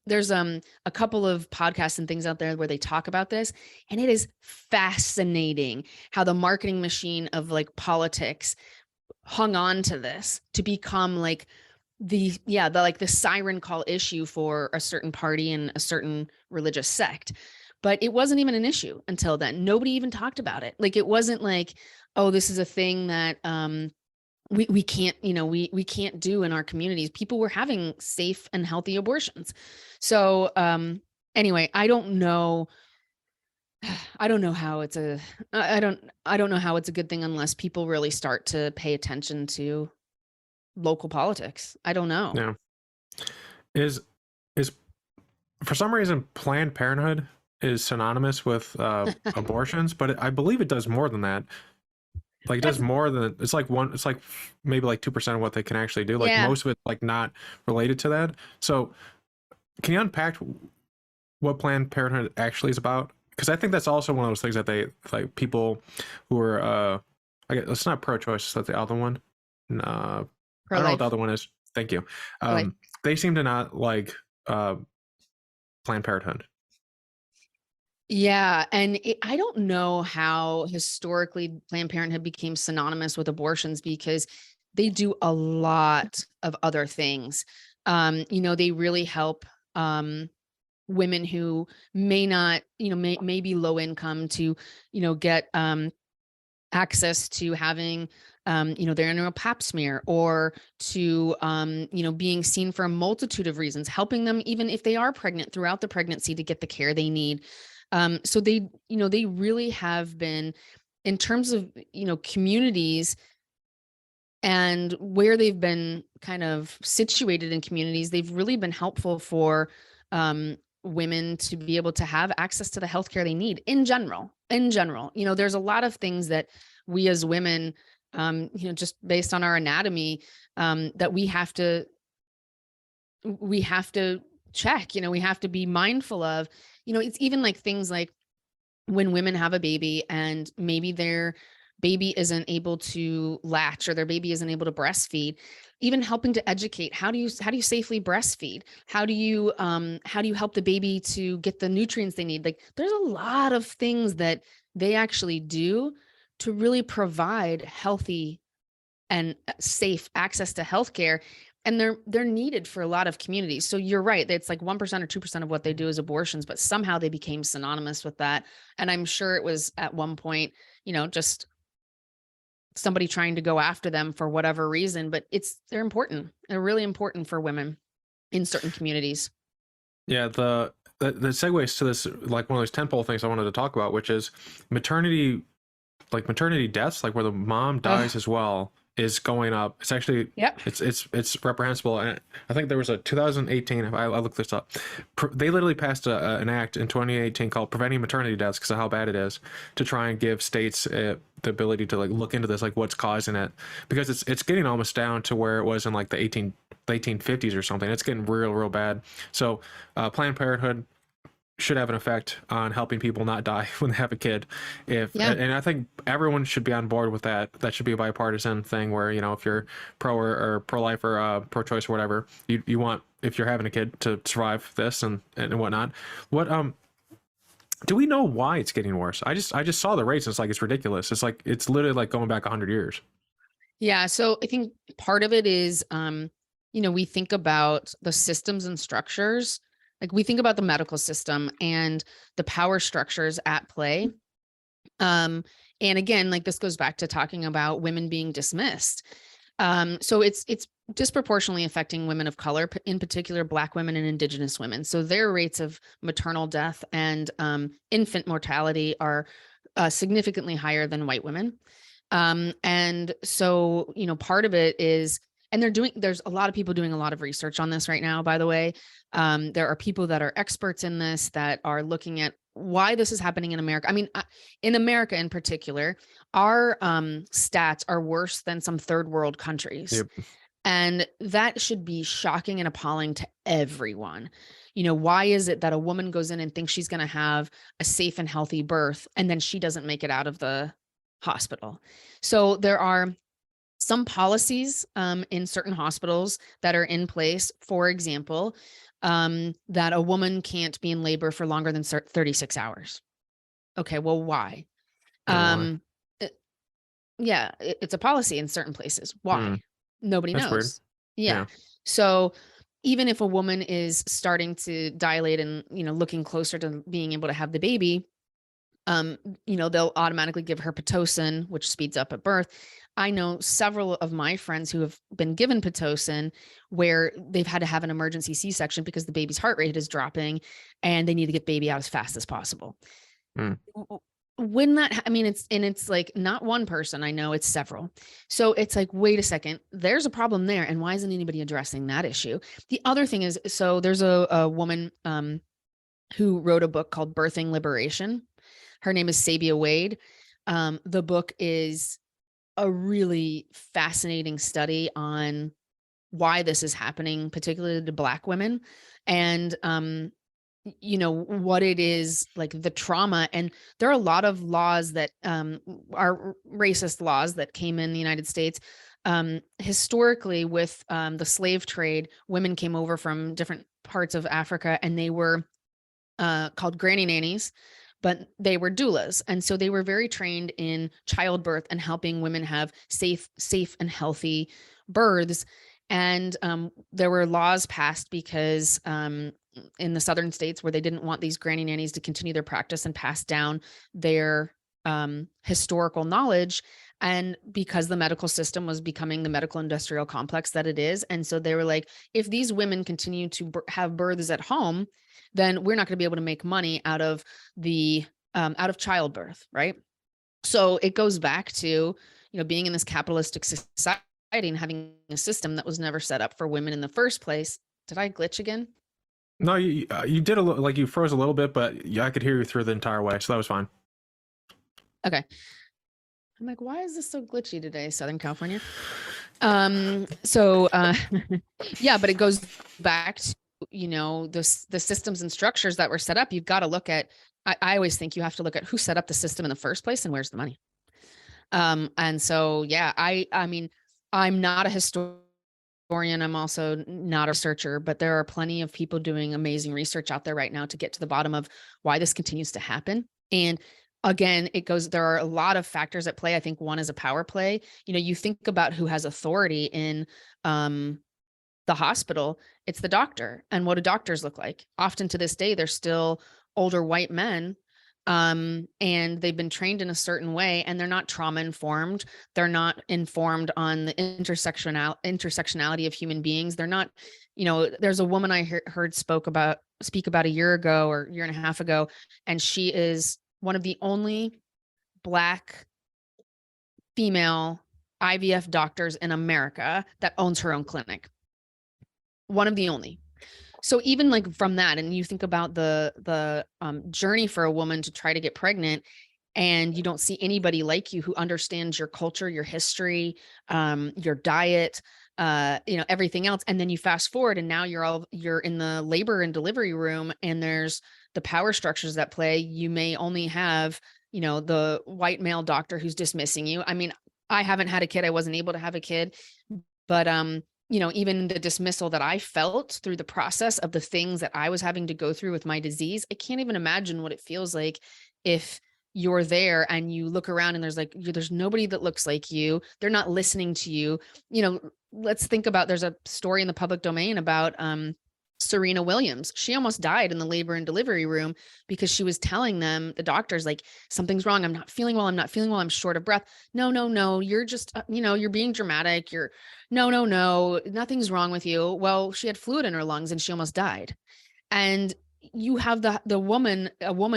There's a couple of podcasts and things out there where they talk about this, and it is fascinating how the marketing machine of like politics hung on to this to become like the siren call issue for a certain party and a certain religious sect. But it wasn't even an issue until then. Nobody even talked about it. Like, it wasn't like, oh, this is a thing that we can't, we can't do in our communities. People were having safe and healthy abortions. So anyway, I don't know how it's I don't know how it's a good thing unless people really start to pay attention to local politics. I don't know. Yeah. Is for some reason Planned Parenthood is synonymous with abortions, but I believe it does more than that. Like, it does more than, it's like maybe like 2% of what they can actually do. Like, Yeah. most of it like not related to that. So can you unpack what Planned Parenthood actually is about? Because I think that's also one of those things that they, like, people who are I guess it's not pro-choice, that's the other one. I don't know what the other one is. Thank you. They seem to not like Planned Parenthood. Yeah. And I don't know how historically Planned Parenthood became synonymous with abortions, because they do a lot of other things. They really help women who may not, may be low income to, get access to having their annual pap smear, or to being seen for a multitude of reasons, helping them even if they are pregnant throughout the pregnancy to get the care they need. So they really have been, in terms of communities and where they've been kind of situated in communities, they've really been helpful for women to be able to have access to the healthcare they need in general. There's a lot of things that we as women, just based on our anatomy, that we have to check, we have to be mindful of. It's even like things like when women have a baby and maybe their baby isn't able to latch, or their baby isn't able to breastfeed, even helping to educate, how do you safely breastfeed? How do you help the baby to get the nutrients they need? Like, there's a lot of things that they actually do to really provide healthy and safe access to healthcare. And they're needed for a lot of communities. So you're right. It's like 1% or 2% of what they do is abortions, but somehow they became synonymous with that. And I'm sure it was at one point, just somebody trying to go after them for whatever reason, but they're important. They're really important for women in certain communities. Yeah. The segues to this, like one of those tentpole things I wanted to talk about, which is maternity deaths, like where the mom dies as well, is going up. It's actually, it's reprehensible. And I think there was a 2018, I looked this up, they literally passed an act in 2018 called Preventing Maternity Deaths, because of how bad it is, to try and give states the ability to like look into this, like what's causing it, because it's getting almost down to where it was in like the 1850s or something. It's getting real bad. So Planned Parenthood should have an effect on helping people not die when they have a kid. And I think everyone should be on board with that. That should be a bipartisan thing where, if you're pro or pro-life or pro-choice or whatever, you want, if you're having a kid, to survive this and whatnot. What do we know why it's getting worse? I just saw the rates, and it's ridiculous. It's literally like going back 100 years. Yeah. So I think part of it is, we think about the systems and structures. Like, we think about the medical system and the power structures at play. And again, like, this goes back to talking about women being dismissed. So it's disproportionately affecting women of color, in particular Black women and Indigenous women. So their rates of maternal death and infant mortality are significantly higher than white women. And so, part of it is, and there's a lot of people doing a lot of research on this right now, by the way. There are people that are experts in this that are looking at why this is happening in America. I mean, in America in particular, our stats are worse than some third world countries. Yep. And that should be shocking and appalling to everyone. Why is it that a woman goes in and thinks she's going to have a safe and healthy birth, and then she doesn't make it out of the hospital? So there are some policies in certain hospitals that are in place. For example, that a woman can't be in labor for longer than 36 hours. Okay, well, why? Why? It's a policy in certain places. Why? Nobody That's weird. knows. Yeah. So even if a woman is starting to dilate and, looking closer to being able to have the baby, they'll automatically give her Pitocin, which speeds up at birth. I know several of my friends who have been given Pitocin where they've had to have an emergency C-section because the baby's heart rate is dropping and they need to get baby out as fast as possible. When that, I mean, it's like not one person, I know it's several. So it's like, wait a second, there's a problem there. And why isn't anybody addressing that issue? The other thing is, so there's a woman who wrote a book called Birthing Liberation. Her name is Sabia Wade. The book is a really fascinating study on why this is happening, particularly to Black women, and what it is, like the trauma. And there are a lot of laws that are racist laws that came in the United States. Historically, with the slave trade, women came over from different parts of Africa, and they were called granny nannies, but they were doulas. And so they were very trained in childbirth and helping women have safe and healthy births. And there were laws passed because in the southern states where they didn't want these granny nannies to continue their practice and pass down their historical knowledge. And because the medical system was becoming the medical industrial complex that it is. And so they were like, if these women continue to have births at home, then we're not going to be able to make money out of childbirth. Right. So it goes back to, being in this capitalistic society and having a system that was never set up for women in the first place. Did I glitch again? No, you did a little, like you froze a little bit, but yeah, I could hear you through the entire way, so that was fine. Okay. I'm like, why is this so glitchy today, Southern California? Yeah, but it goes back to, the systems and structures that were set up. You've got to look at, I always think you have to look at who set up the system in the first place and where's the money. And so, yeah, I mean, I'm not a historian. I'm also not a researcher, but there are plenty of people doing amazing research out there right now to get to the bottom of why this continues to happen. And again, there are a lot of factors at play. I think one is a power play. You think about who has authority in the hospital, it's the doctor. And what do doctors look like? Often to this day, they're still older white men. And they've been trained in a certain way, and they're not trauma informed. They're not informed on the intersectionality of human beings. They're not, there's a woman I heard speak about a year ago or year and a half ago, and she is one of the only Black female IVF doctors in America that owns her own clinic. One of the only. So even like from that, and you think about the journey for a woman to try to get pregnant, and you don't see anybody like you who understands your culture, your history, your diet, everything else. And then you fast forward, and now you're in the labor and delivery room, and there's the power structures that play. You may only have, the white male doctor who's dismissing you. I mean, I haven't had a kid. I wasn't able to have a kid, but even the dismissal that I felt through the process of the things that I was having to go through with my disease, I can't even imagine what it feels like if you're there and you look around and there's nobody that looks like you. They're not listening to you. Let's think about, there's a story in the public domain about Serena Williams. She almost died in the labor and delivery room because she was telling them, the doctors, like, something's wrong. I'm not feeling well. I'm short of breath. No. You're just, you're being dramatic. No, nothing's wrong with you. Well, she had fluid in her lungs and she almost died. And, you have a woman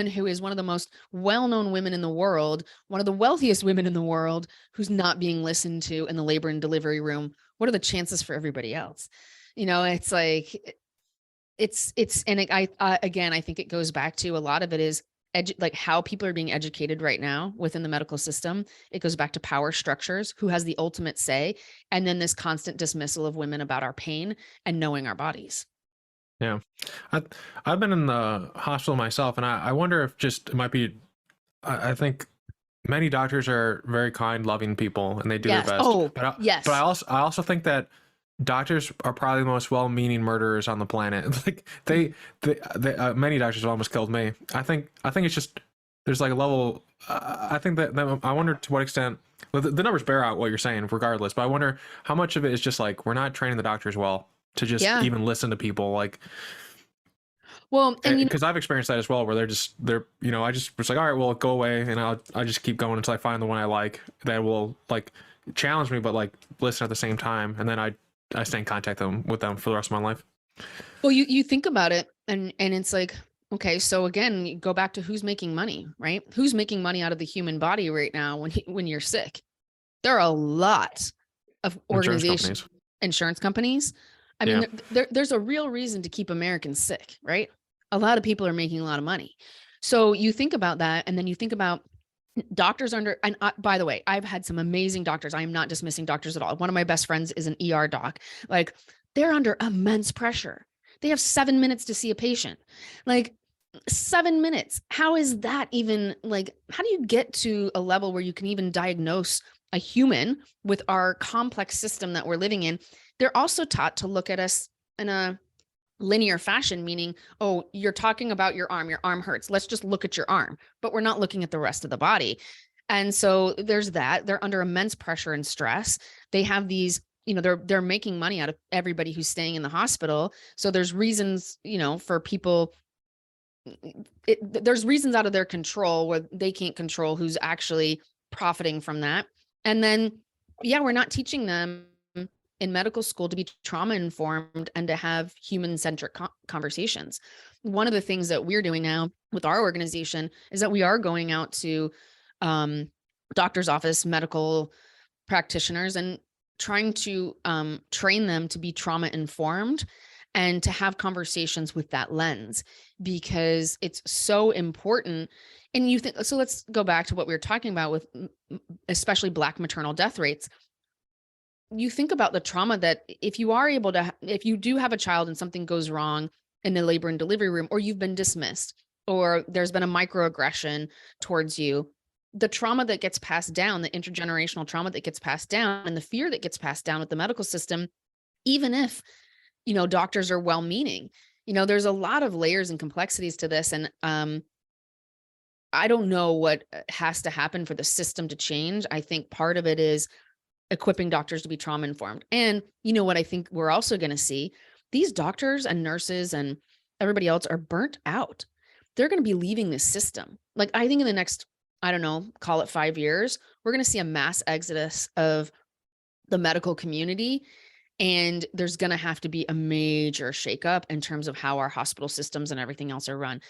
who is one of the most well-known women in the world, one of the wealthiest women in the world, who's not being listened to in the labor and delivery room. What are the chances for everybody else? It's like, and again, I think it goes back to a lot of it is like how people are being educated right now within the medical system. It goes back to power structures, who has the ultimate say, and then this constant dismissal of women about our pain and knowing our bodies. Yeah. I, I've been in the hospital myself, and I wonder if just it might be, I think many doctors are very kind, loving people, and they do their Yes. best. Oh, yes. But I also think that doctors are probably the most well-meaning murderers on the planet. Like many doctors have almost killed me. I think it's just there's like a level. I think that I wonder to what extent the numbers bear out what you're saying, regardless. But I wonder how much of it is just like we're not training the doctors well to just Yeah. even listen to people. Like, Well, and because I've experienced that as well, where they're I just was like, all right, well, go away, and I just keep going until I find the one I like that will like challenge me, but like listen at the same time, and then I stay in contact with them for the rest of my life. well, you think about it, and it's like, okay, so again, you go back to who's making money, right? Who's making money out of the human body right now when you're sick? There are a lot of organizations, insurance companies. I mean, there's a real reason to keep Americans sick, right? A lot of people are making a lot of money. So you think about that, and then you think about doctors and by the way, I've had some amazing doctors. I am not dismissing doctors at all. One of my best friends is an ER doc. Like, they're under immense pressure. They have 7 minutes to see a patient. Like, 7 minutes. How is that even, like, how do you get to a level where you can even diagnose a human with our complex system that we're living in? They're also taught to look at us in a linear fashion, meaning, oh, you're talking about your arm hurts. Let's just look at your arm, but we're not looking at the rest of the body. And so there's that. They're under immense pressure and stress. They have these, they're making money out of everybody who's staying in the hospital. So there's reasons, for people, there's reasons out of their control where they can't control who's actually profiting from that. And then, we're not teaching them in medical school to be trauma informed and to have human centric conversations. One of the things that we're doing now with our organization is that we are going out to doctor's office, medical practitioners, and trying to train them to be trauma informed and to have conversations with that lens, because it's so important. And you think, so let's go back to what we were talking about with especially Black maternal death rates. You think about the trauma that if you do have a child and something goes wrong in the labor and delivery room, or you've been dismissed, or there's been a microaggression towards you, the trauma that gets passed down, the intergenerational trauma that gets passed down, and the fear that gets passed down with the medical system, even if, doctors are well-meaning, there's a lot of layers and complexities to this. And I don't know what has to happen for the system to change. I think part of it is equipping doctors to be trauma informed. And what I think we're also going to see, these doctors and nurses and everybody else are burnt out. They're going to be leaving this system. Like, I think in the next, I don't know, call it 5 years, we're going to see a mass exodus of the medical community. And there's going to have to be a major shakeup in terms of how our hospital systems and everything else are run.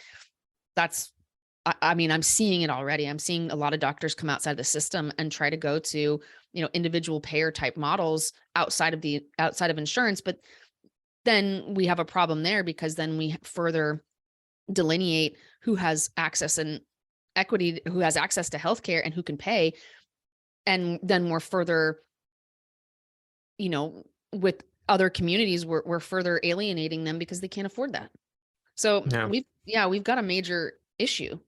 I'm seeing it already. I'm seeing a lot of doctors come outside the system and try to go to, individual payer type models outside of insurance. But then we have a problem there, because then we further delineate who has access and equity, who has access to healthcare and who can pay. And then we're further, with other communities, we're further alienating them because they can't afford that. So we've got a major issue.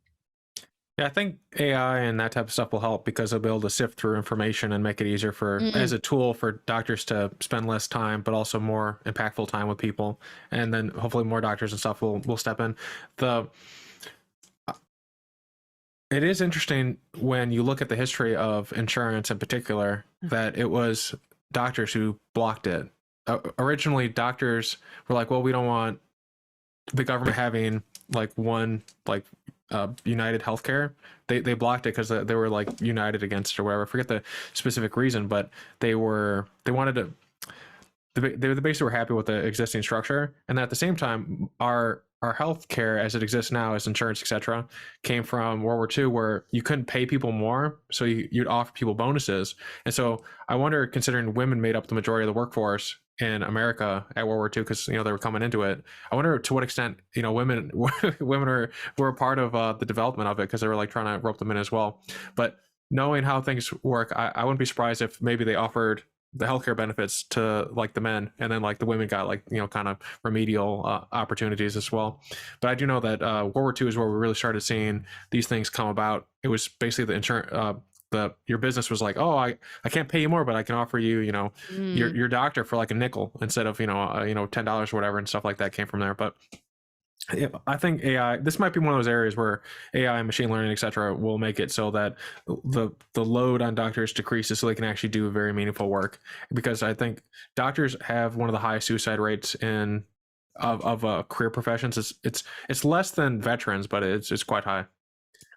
Yeah, I think AI and that type of stuff will help, because they'll be able to sift through information and make it easier as a tool for doctors to spend less time, but also more impactful time with people. And then hopefully more doctors and stuff will step in. It is interesting when you look at the history of insurance in particular, that it was doctors who blocked it. Originally, doctors were like, well, we don't want the government having like one, like, United Healthcare. They blocked it because they were like united against it or whatever. I forget the specific reason, but they basically were happy with the existing structure. And at the same time, our our healthcare as it exists now, as insurance, etc., came from World War II, where you couldn't pay people more, so you'd offer people bonuses. And so I wonder, considering women made up the majority of the workforce in America at World War II, because they were coming into it, I wonder to what extent women were a part of the development of it, because they were like trying to rope them in as well. But knowing how things work, I wouldn't be surprised if maybe they offered the healthcare benefits to like the men, and then like the women got like kind of remedial opportunities as well. But I do know that World War II is where we really started seeing these things come about. It was basically the insurance. Your business was like, oh, I can't pay you more, but I can offer you your doctor for like a nickel instead of $10 or whatever, and stuff like that came from there. But yeah, I think AI, this might be one of those areas where AI, machine learning, et cetera, will make it so that the load on doctors decreases so they can actually do very meaningful work. Because I think doctors have one of the highest suicide rates of career professions. It's less than veterans, but it's quite high.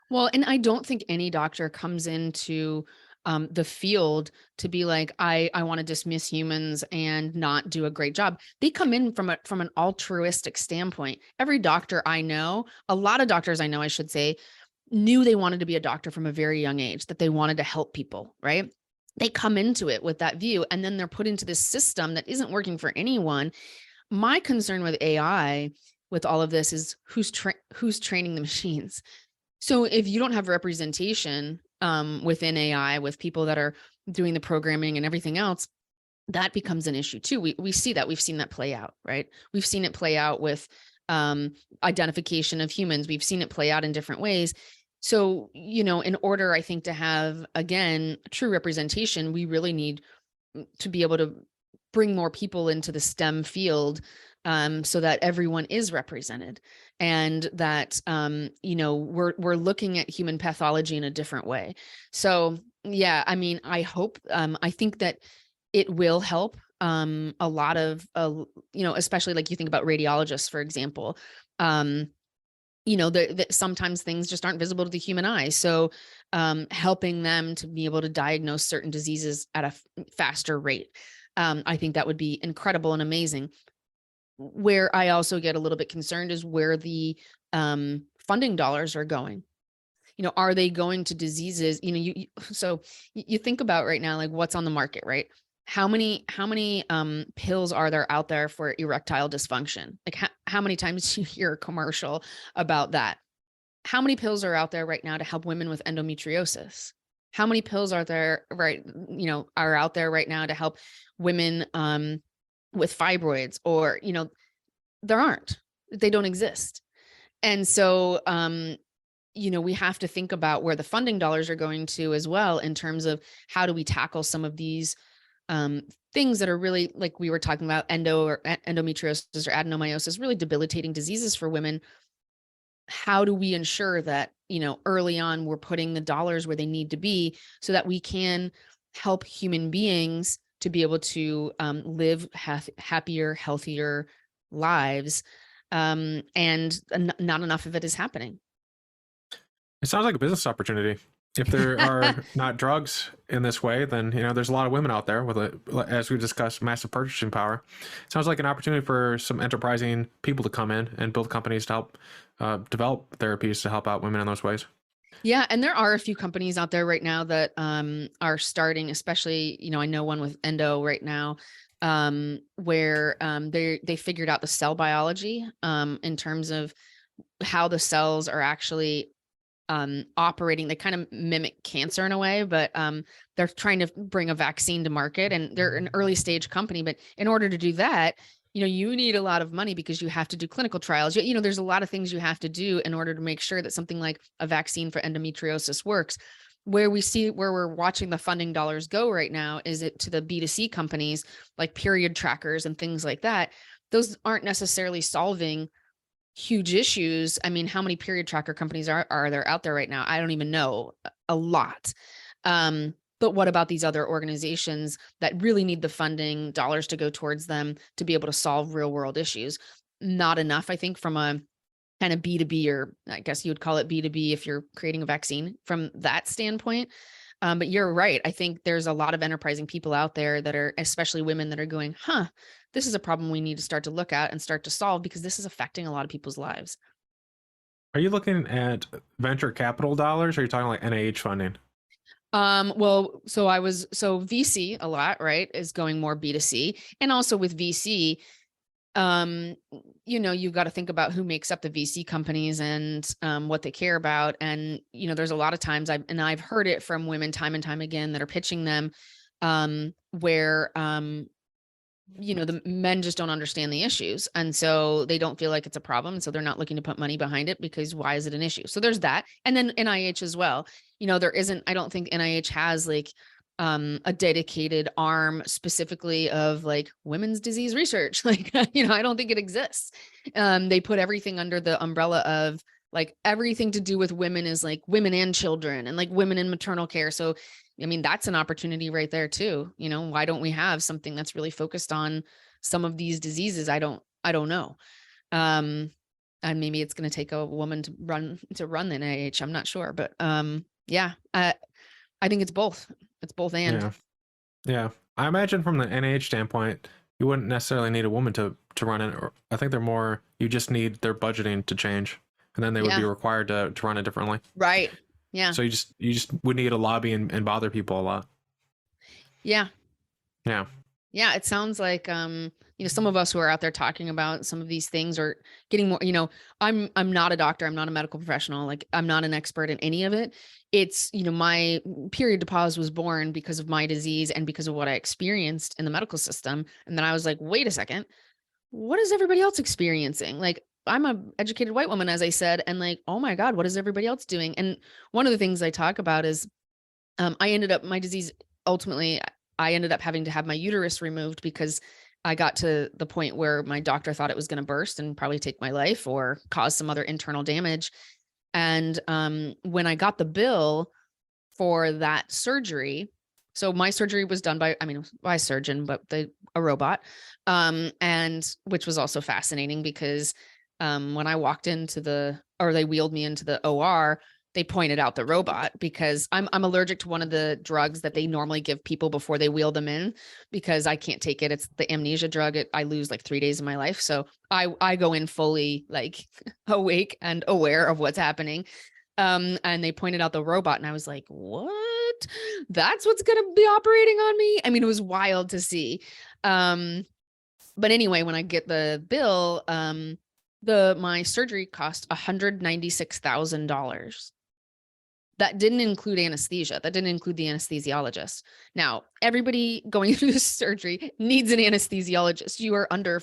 Well, and I don't think any doctor comes into the field to be like, I want to dismiss humans and not do a great job. They come in from an altruistic standpoint. Every doctor I know, a lot of doctors I know, I should say, knew they wanted to be a doctor from a very young age, that they wanted to help people, right? They come into it with that view, and then they're put into this system that isn't working for anyone. My concern with AI, with all of this, is who's training the machines. So if you don't have representation within AI, with people that are doing the programming and everything else, that becomes an issue too. We see that. We've seen that play out, right? We've seen it play out with identification of humans. We've seen it play out in different ways. So, in order, I think, to have, again, true representation, we really need to be able to bring more people into the STEM field, so that everyone is represented, and that we're looking at human pathology in a different way. So yeah, I mean, I hope, I think that it will help a lot of especially like you think about radiologists, for example. That sometimes things just aren't visible to the human eye. So helping them to be able to diagnose certain diseases at a faster rate. I think that would be incredible and amazing. Where I also get a little bit concerned is where the funding dollars are going. Are they going to diseases? So you think about right now, like what's on the market, right? How many pills are there out there for erectile dysfunction? Like how many times do you hear a commercial about that? How many pills are out there right now to help women with endometriosis? How many pills are there are out there right now to help women with fibroids? Or there aren't. They don't exist. And so we have to think about where the funding dollars are going to as well, in terms of how do we tackle some of these things that are really, like we were talking about, endometriosis or adenomyosis, really debilitating diseases for women. How do we ensure that early on we're putting the dollars where they need to be, so that we can help human beings to be able to live happier, healthier lives, and not enough of it is happening. It sounds like a business opportunity. If there are not drugs in this way, then there's a lot of women out there with as we discussed, massive purchasing power. It sounds like an opportunity for some enterprising people to come in and build companies to help develop therapies to help out women in those ways. Yeah, and there are a few companies out there right now that are starting, especially, I know one with Endo right now, where they figured out the cell biology in terms of how the cells are actually operating. They kind of mimic cancer in a way, but they're trying to bring a vaccine to market, and they're an early stage company. But in order to do that, you need a lot of money, because you have to do clinical trials. There's a lot of things you have to do in order to make sure that something like a vaccine for endometriosis works. Where we're watching the funding dollars go right now is it to the B2C companies, like period trackers and things like that. Those aren't necessarily solving huge issues. I mean, how many period tracker companies are there out there right now? I don't even know. A lot. But what about these other organizations that really need the funding dollars to go towards them to be able to solve real world issues? Not enough, I think, from a kind of B2B, or I guess you would call it B2B if you're creating a vaccine from that standpoint. But you're right. I think there's a lot of enterprising people out there that are, especially women, that are going, this is a problem we need to start to look at and start to solve, because this is affecting a lot of people's lives. Are you looking at venture capital dollars, or are you talking like NIH funding? Well, so VC a lot, right, is going more B2C. And also with VC, you've got to think about who makes up the VC companies and what they care about. And, there's a lot of times I've heard it from women time and time again that are pitching them, where the men just don't understand the issues. And so they don't feel like it's a problem. So they're not looking to put money behind it, because why is it an issue? So there's that. And then NIH as well. I don't think NIH has like a dedicated arm specifically of like women's disease research. Like, I don't think it exists. They put everything under the umbrella of like everything to do with women is like women and children and like women in maternal care. So I mean, that's an opportunity right there too. Why don't we have something that's really focused on some of these diseases? I don't know. And maybe it's going to take a woman to run the NIH. I'm not sure, but yeah, I think it's both. It's both and. Yeah. I imagine from the NIH standpoint, you wouldn't necessarily need a woman to run it. Or I think you just need their budgeting to change, and then they would be required to run it differently. Right. Yeah. So you just would need to lobby and bother people a lot. Yeah. Yeah. Yeah. It sounds like, some of us who are out there talking about some of these things are getting more, I'm not a doctor. I'm not a medical professional. Like, I'm not an expert in any of it. It's, my period to pause was born because of my disease and because of what I experienced in the medical system. And then I was like, wait a second, what is everybody else experiencing? Like, I'm an educated white woman, as I said, and like, oh my God, what is everybody else doing? And one of the things I talk about is, my disease, ultimately, I ended up having to have my uterus removed because I got to the point where my doctor thought it was going to burst and probably take my life or cause some other internal damage. And when I got the bill for that surgery, so my surgery was done by a surgeon, but a robot, and which was also fascinating because when I walked they wheeled me into the OR, they pointed out the robot because I'm allergic to one of the drugs that they normally give people before they wheel them in, because I can't take it. It's the amnesia drug. I lose like 3 days of my life. So I go in fully like awake and aware of what's happening. And they pointed out the robot and I was like, what? That's what's going to be operating on me? I mean, it was wild to see. But anyway, when I get the bill, my surgery cost $196,000. That didn't include anesthesia. That didn't include the anesthesiologist. Now, everybody going through this surgery needs an anesthesiologist. You are under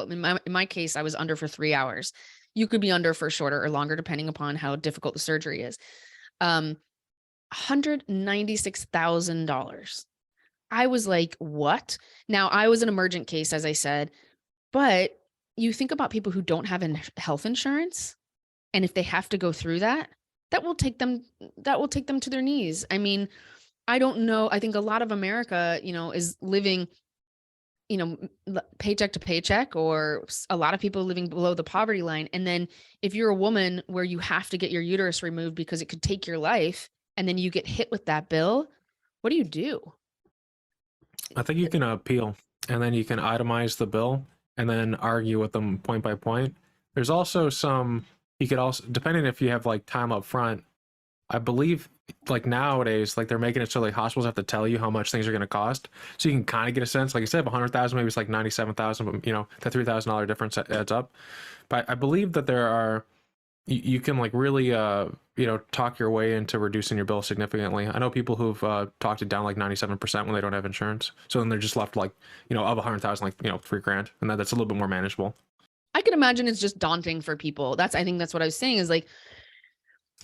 in my case, I was under for 3 hours. You could be under for shorter or longer, depending upon how difficult the surgery is. $196,000. I was like, what? Now, I was an emergent case, as I said, but you think about people who don't have health insurance, and if they have to go through that will take them to their knees. I mean, I don't know. I think a lot of America, is living, paycheck to paycheck, or a lot of people living below the poverty line. And then if you're a woman where you have to get your uterus removed because it could take your life, and then you get hit with that bill, what do you do? I think you can appeal, and then you can itemize the bill and then argue with them point by point. There's also you could also, depending if you have like time up front, I believe like nowadays, like they're making it so like hospitals have to tell you how much things are going to cost. So you can kind of get a sense, like I said, 100,000, maybe it's like 97,000, but that $3,000 difference adds up. But I believe that there are, you can like really, talk your way into reducing your bill significantly. I know people who've talked it down like 97% when they don't have insurance. So then they're just left like, of 100,000, like, $3,000, and that's a little bit more manageable. I can imagine it's just daunting for people. I think that's what I was saying is like,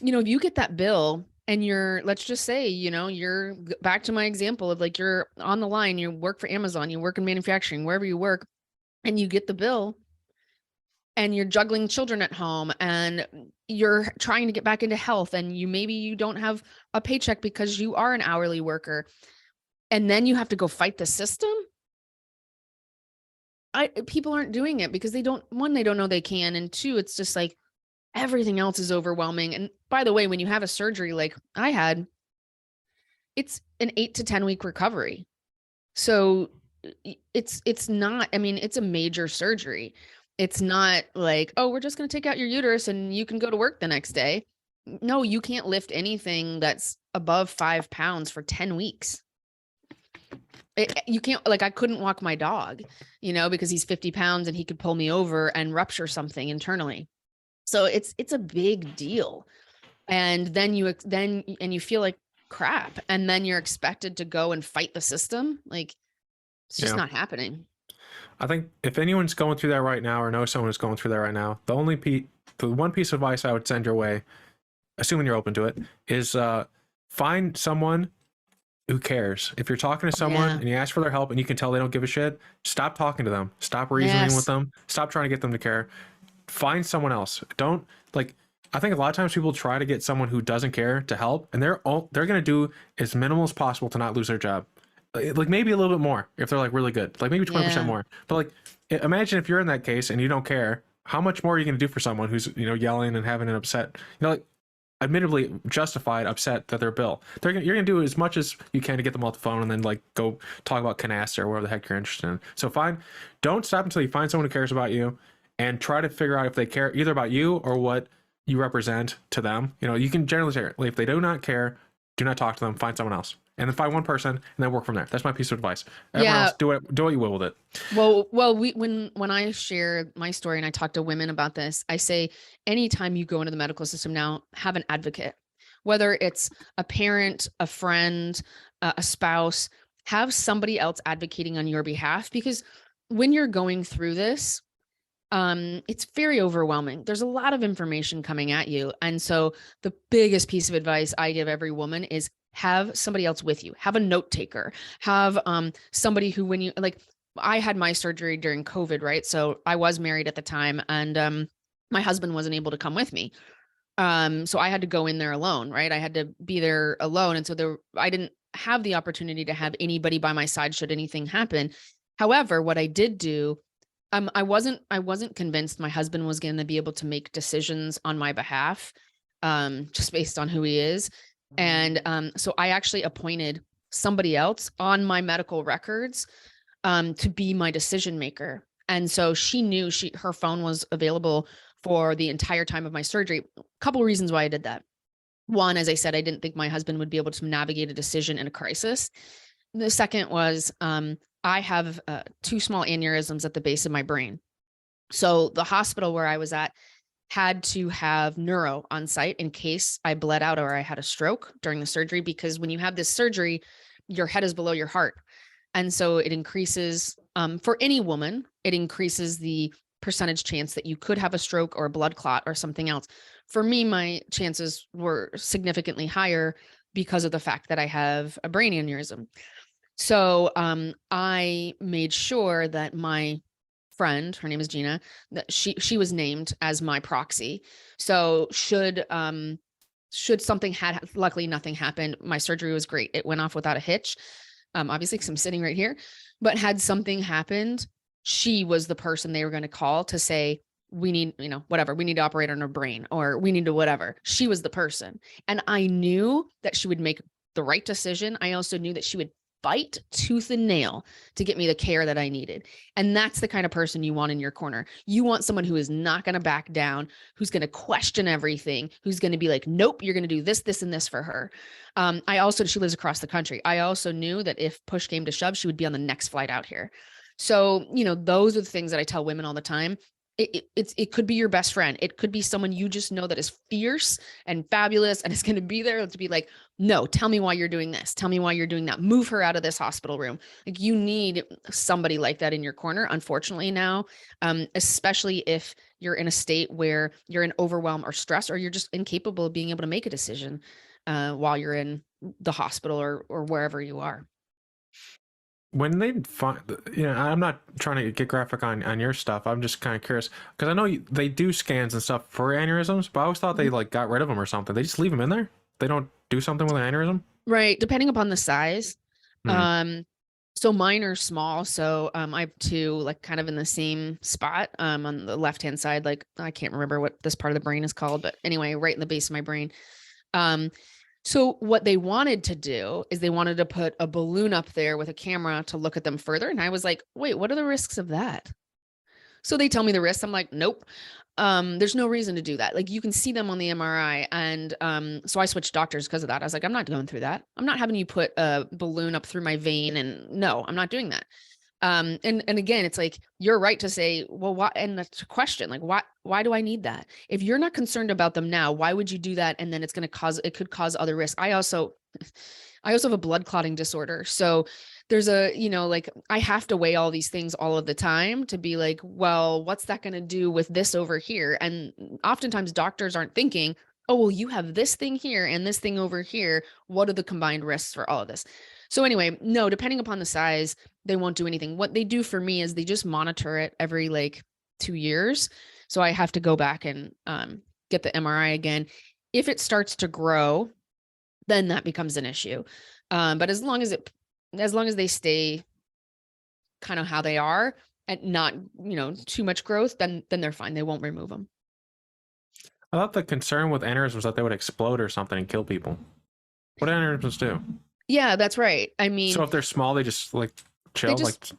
if you get that bill and let's just say, you're back to my example of like, you're on the line, you work for Amazon, you work in manufacturing, wherever you work, and you get the bill and you're juggling children at home and you're trying to get back into health, and maybe you don't have a paycheck because you are an hourly worker, and then you have to go fight the system. People aren't doing it because they don't know they can. And two, it's just like everything else is overwhelming. And by the way, when you have a surgery like I had, it's an 8 to 10 week recovery. So it's not, I mean, it's a major surgery. It's not like, oh, we're just going to take out your uterus and you can go to work the next day. No, you can't lift anything that's above 5 pounds for 10 weeks. You can't, like, I couldn't walk my dog, because he's 50 pounds and he could pull me over and rupture something internally. So it's a big deal. And then you feel like crap. And then you're expected to go and fight the system. Like, it's just not happening. I think if anyone's going through that right now or knows someone who's going through that right now, the one piece of advice I would send your way, assuming you're open to it, is find someone who cares. If you're talking to someone and you ask for their help and you can tell they don't give a shit, stop talking to them. Stop reasoning with them. Stop trying to get them to care. Find someone else. Don't, like, I think a lot of times people try to get someone who doesn't care to help, and they're going to do as minimal as possible to not lose their job. Like maybe a little bit more if they're like really good, like maybe 20% more. But like, imagine if you're in that case and you don't care, how much more are you going to do for someone who's, yelling and having an upset, like admittedly justified upset that their bill. You're going to do as much as you can to get them off the phone and then like go talk about canasta or whatever the heck you're interested in. So don't stop until you find someone who cares about you, and try to figure out if they care either about you or what you represent to them. You can generally say, if they do not care, do not talk to them, find someone else. And then find one person and then work from there. That's my piece of advice. Everyone else, do what you will with it. Well, when I share my story and I talk to women about this, I say, anytime you go into the medical system now, have an advocate, whether it's a parent, a friend, a spouse, have somebody else advocating on your behalf, because when you're going through this, it's very overwhelming. There's a lot of information coming at you. And so the biggest piece of advice I give every woman is have somebody else with you, have a note taker, have somebody who, when you, like, I had my surgery during COVID, right? So I was married at the time, and my husband wasn't able to come with me. So I had to go in there alone, right? I had to be there alone. And so I didn't have the opportunity to have anybody by my side should anything happen. However, what I did do, I wasn't convinced my husband was going to be able to make decisions on my behalf, just based on who he is. And so I actually appointed somebody else on my medical records to be my decision maker. And so she knew her phone was available for the entire time of my surgery. A couple of reasons why I did that. One, as I said, I didn't think my husband would be able to navigate a decision in a crisis. The second was I have 2 small aneurysms at the base of my brain. So the hospital where I was at had to have neuro on site in case I bled out or I had a stroke during the surgery, because when you have this surgery, your head is below your heart. And so it increases, for any woman, it increases the percentage chance that you could have a stroke or a blood clot or something else. For me, my chances were significantly higher because of the fact that I have a brain aneurysm. So I made sure that my friend, her name is Gina, that she was named as my proxy. So should something luckily nothing happened. My surgery was great. It went off without a hitch. Obviously, because I'm sitting right here, but had something happened, she was the person they were going to call to say, we need, whatever, we need to operate on her brain, or we need to whatever. She was the person. And I knew that she would make the right decision. I also knew that she would fight tooth and nail to get me the care that I needed. And that's the kind of person you want in your corner. You want someone who is not going to back down, who's going to question everything, who's going to be like, nope, you're going to do this, this, and this for her. She lives across the country. I also knew that if push came to shove, she would be on the next flight out here. So, those are the things that I tell women all the time. It could be your best friend. It could be someone you just know that is fierce and fabulous and is going to be there to be like, no, tell me why you're doing this. Tell me why you're doing that. Move her out of this hospital room. Like, you need somebody like that in your corner, unfortunately now, especially if you're in a state where you're in overwhelm or stress, or you're just incapable of being able to make a decision while you're in the hospital or wherever you are. When they find, I'm not trying to get graphic on your stuff. I'm just kind of curious because I know they do scans and stuff for aneurysms, but I always thought they like got rid of them or something. They just leave them in there. They don't do something with an aneurysm, right? Depending upon the size. So mine are small. So I have 2 like kind of in the same spot on the left-hand side. Like, I can't remember what this part of the brain is called, but anyway, right in the base of my brain. So what they wanted to do is they wanted to put a balloon up there with a camera to look at them further. And I was like, wait, what are the risks of that? So they tell me the risks. I'm like, nope. There's no reason to do that. Like you can see them on the MRI. And so I switched doctors because of that. I was like, I'm not going through that. I'm not having you put a balloon up through my vein. And no, I'm not doing that. And again, it's like, you're right to say, well, why? And that's a question, like, why do I need that? If you're not concerned about them now, why would you do that? And then it could cause other risks. I also have a blood clotting disorder. So there's like I have to weigh all these things all of the time to be like, well, what's that going to do with this over here? And oftentimes doctors aren't thinking, oh, well, you have this thing here and this thing over here. What are the combined risks for all of this? So anyway, no, depending upon the size, they won't do anything. What they do for me is they just monitor it every like 2 years. So I have to go back and get the MRI again. If it starts to grow, then that becomes an issue. But as long as they stay kind of how they are and not, too much growth, then they're fine. They won't remove them. I thought the concern with aneurysms was that they would explode or something and kill people. What do aneurysms do? Yeah, that's right. I mean, so if they're small, they just like chill.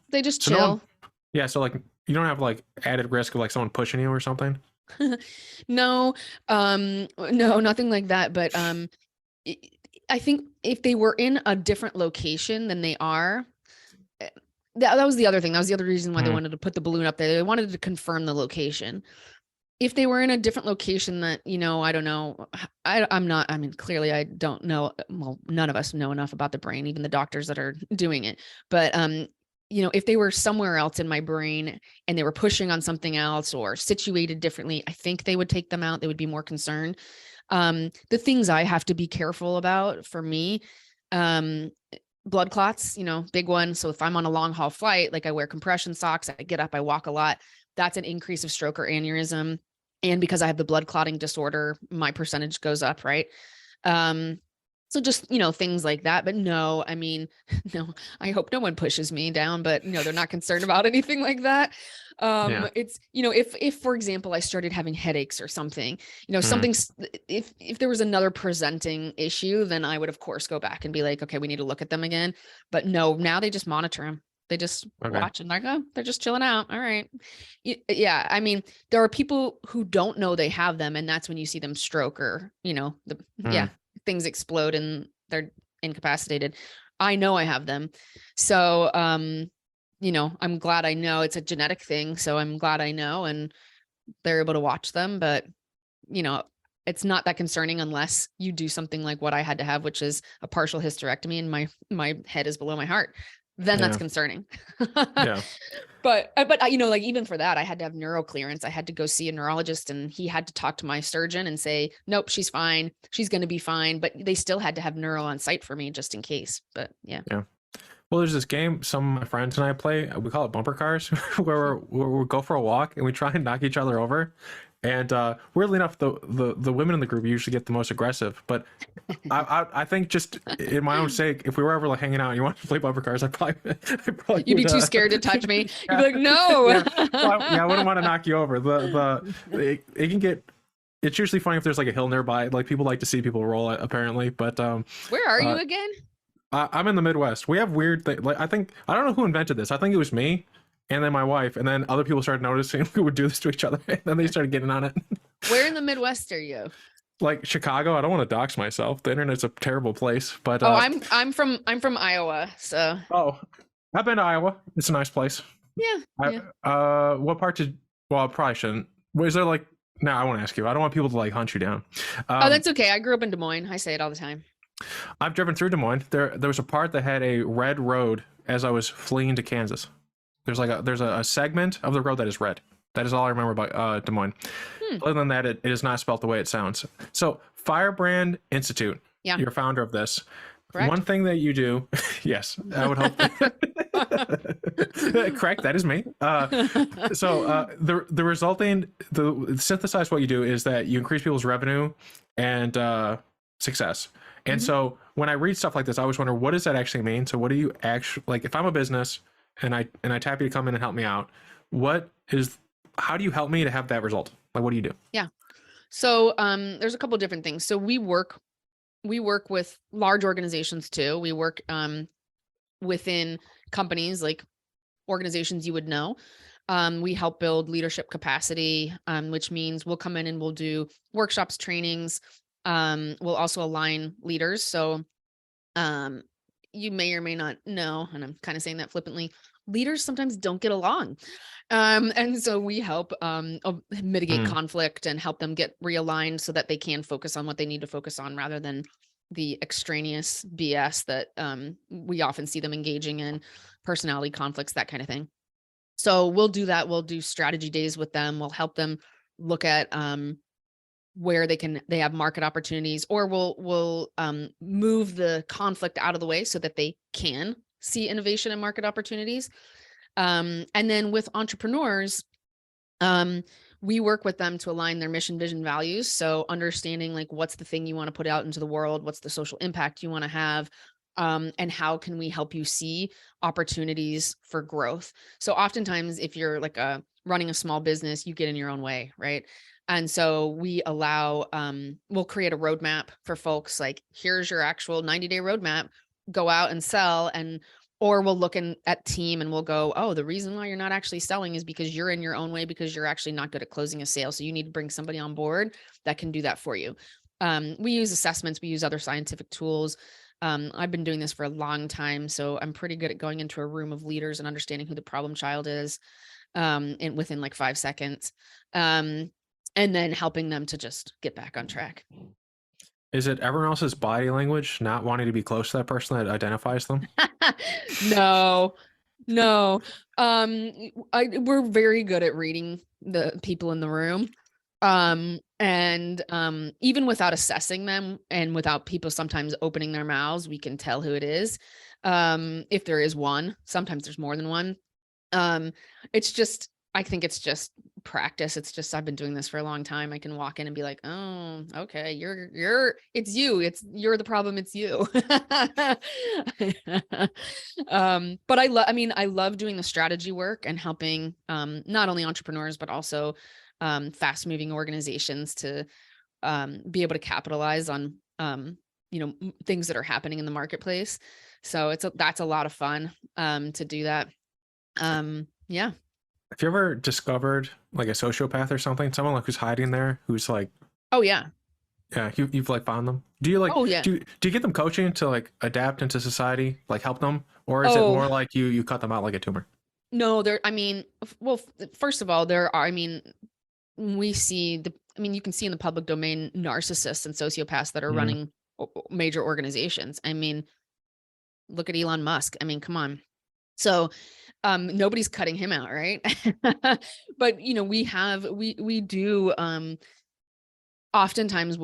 They just so chill. Yeah. So like you don't have like added risk of like someone pushing you or something. No, nothing like that. But I think if they were in a different location than they are, that was the other thing. That was the other reason why they wanted to put the balloon up there. They wanted to confirm the location. If they were in a different location that, I don't know, clearly I don't know. Well, none of us know enough about the brain, even the doctors that are doing it. But, if they were somewhere else in my brain and they were pushing on something else or situated differently, I think they would take them out. They would be more concerned. The things I have to be careful about for me, blood clots, big one. So if I'm on a long haul flight, like I wear compression socks, I get up, I walk a lot, that's an increase of stroke or aneurysm. And because I have the blood clotting disorder, my percentage goes up, right? So just, things like that. But no, I mean, no, I hope no one pushes me down, but they're not concerned about anything like that. It's, if for example, I started having headaches or something, something's, if there was another presenting issue, then I would of course go back and be like, okay, we need to look at them again. But no, now they just monitor them. They just watch and they're just chilling out. All right. Yeah. I mean, there are people who don't know they have them. And that's when you see them stroke or, things explode and they're incapacitated. I know I have them. So, I'm glad I know it's a genetic thing. So I'm glad I know and they're able to watch them. But, it's not that concerning unless you do something like what I had to have, which is a partial hysterectomy and my head is below my heart. Then that's concerning. Yeah. But like even for that, I had to have neuro clearance. I had to go see a neurologist and he had to talk to my surgeon and say, nope, she's fine. She's going to be fine. But they still had to have neuro on site for me just in case. But yeah. Yeah. Well, there's this game some of my friends and I play. We call it bumper cars, where we go for a walk and we try and knock each other over. And weirdly enough, the women in the group usually get the most aggressive. But I think just in my own sake, if we were ever like hanging out and you wanted to play bumper cars, I'd probably you'd be too scared to touch me. You'd be like, no. I wouldn't want to knock you over. It can get. It's usually funny if there's like a hill nearby. Like people like to see people roll apparently. But where are you again? I'm in the Midwest. We have weird things. Like I don't know who invented this. I think it was me. And then my wife, and then other people started noticing we would do this to each other, and then they started getting on it. Where in the Midwest are you? Like Chicago. I don't want to dox myself. The internet's a terrible place. But I'm from Iowa, so. Oh, I've been to Iowa. It's a nice place. Yeah. What part did? Well, I probably shouldn't. Was there like? No, I won't ask you. I don't want people to like hunt you down. Oh, that's okay. I grew up in Des Moines. I say it all the time. I've driven through Des Moines. There was a part that had a red road as I was fleeing to Kansas. There's a segment of the road that is red. That is all I remember about Des Moines. Other than that, it is not spelled the way it sounds. So Firebrand Institute, you're founder of this. Correct. One thing that you do, yes, I would hope. Correct, that is me. The synthesize what you do is that you increase people's revenue and success. And so when I read stuff like this, I always wonder, what does that actually mean? So what do you actually, like if I'm a business and I tap you to come in and help me out, how do you help me to have that result? Like, what do you do? Yeah. So there's a couple of different things. So we work we work with large organizations too. We work within companies, like organizations you would know. We help build leadership capacity, which means we'll come in and we'll do workshops, trainings. We'll also align leaders. So you may or may not know, and I'm kind of saying that flippantly, leaders sometimes don't get along. And so we help mitigate conflict and help them get realigned so that they can focus on what they need to focus on rather than the extraneous BS that we often see them engaging in, personality conflicts, that kind of thing. So we'll do that. We'll do strategy days with them. We'll help them look at where they have market opportunities, or we'll move the conflict out of the way so that they can see innovation and market opportunities. And then with entrepreneurs, we work with them to align their mission, vision, values. So understanding like what's the thing you want to put out into the world, what's the social impact you want to have, and how can we help you see opportunities for growth. So oftentimes, if you're like running a small business, you get in your own way, right? And so we allow, we'll create a roadmap for folks. Like, here's your actual 90-day roadmap. Go out and sell, or we'll look at team and we'll go, oh, the reason why you're not actually selling is because you're in your own way, because you're actually not good at closing a sale. So you need to bring somebody on board that can do that for you. We use assessments. We use other scientific tools. I've been doing this for a long time, so I'm pretty good at going into a room of leaders and understanding who the problem child is, and within like 5 seconds, and then helping them to just get back on track. Is it everyone else's body language not wanting to be close to that person that identifies them? No. We're very good at reading the people in the room. And even without assessing them and without people sometimes opening their mouths, we can tell who it is. If there is one, sometimes there's more than one. I think it's just practice. It's just, I've been doing this for a long time. I can walk in and be like, oh, okay, you're the problem. It's you. But I love doing the strategy work and helping, not only entrepreneurs, but also, fast moving organizations to, be able to capitalize on, things that are happening in the marketplace. So that's a lot of fun, to do that. Yeah. Have you ever discovered like a sociopath or something? Someone like who's hiding there, who's like, oh yeah, you've like found them. Do you like, oh yeah, do you get them coaching to like adapt into society, like help them, or is it more like you cut them out like a tumor? No, first of all, we see you can see in the public domain narcissists and sociopaths that are running major organizations. Look at Elon Musk. Come on. So, nobody's cutting him out, right? But we do, oftentimes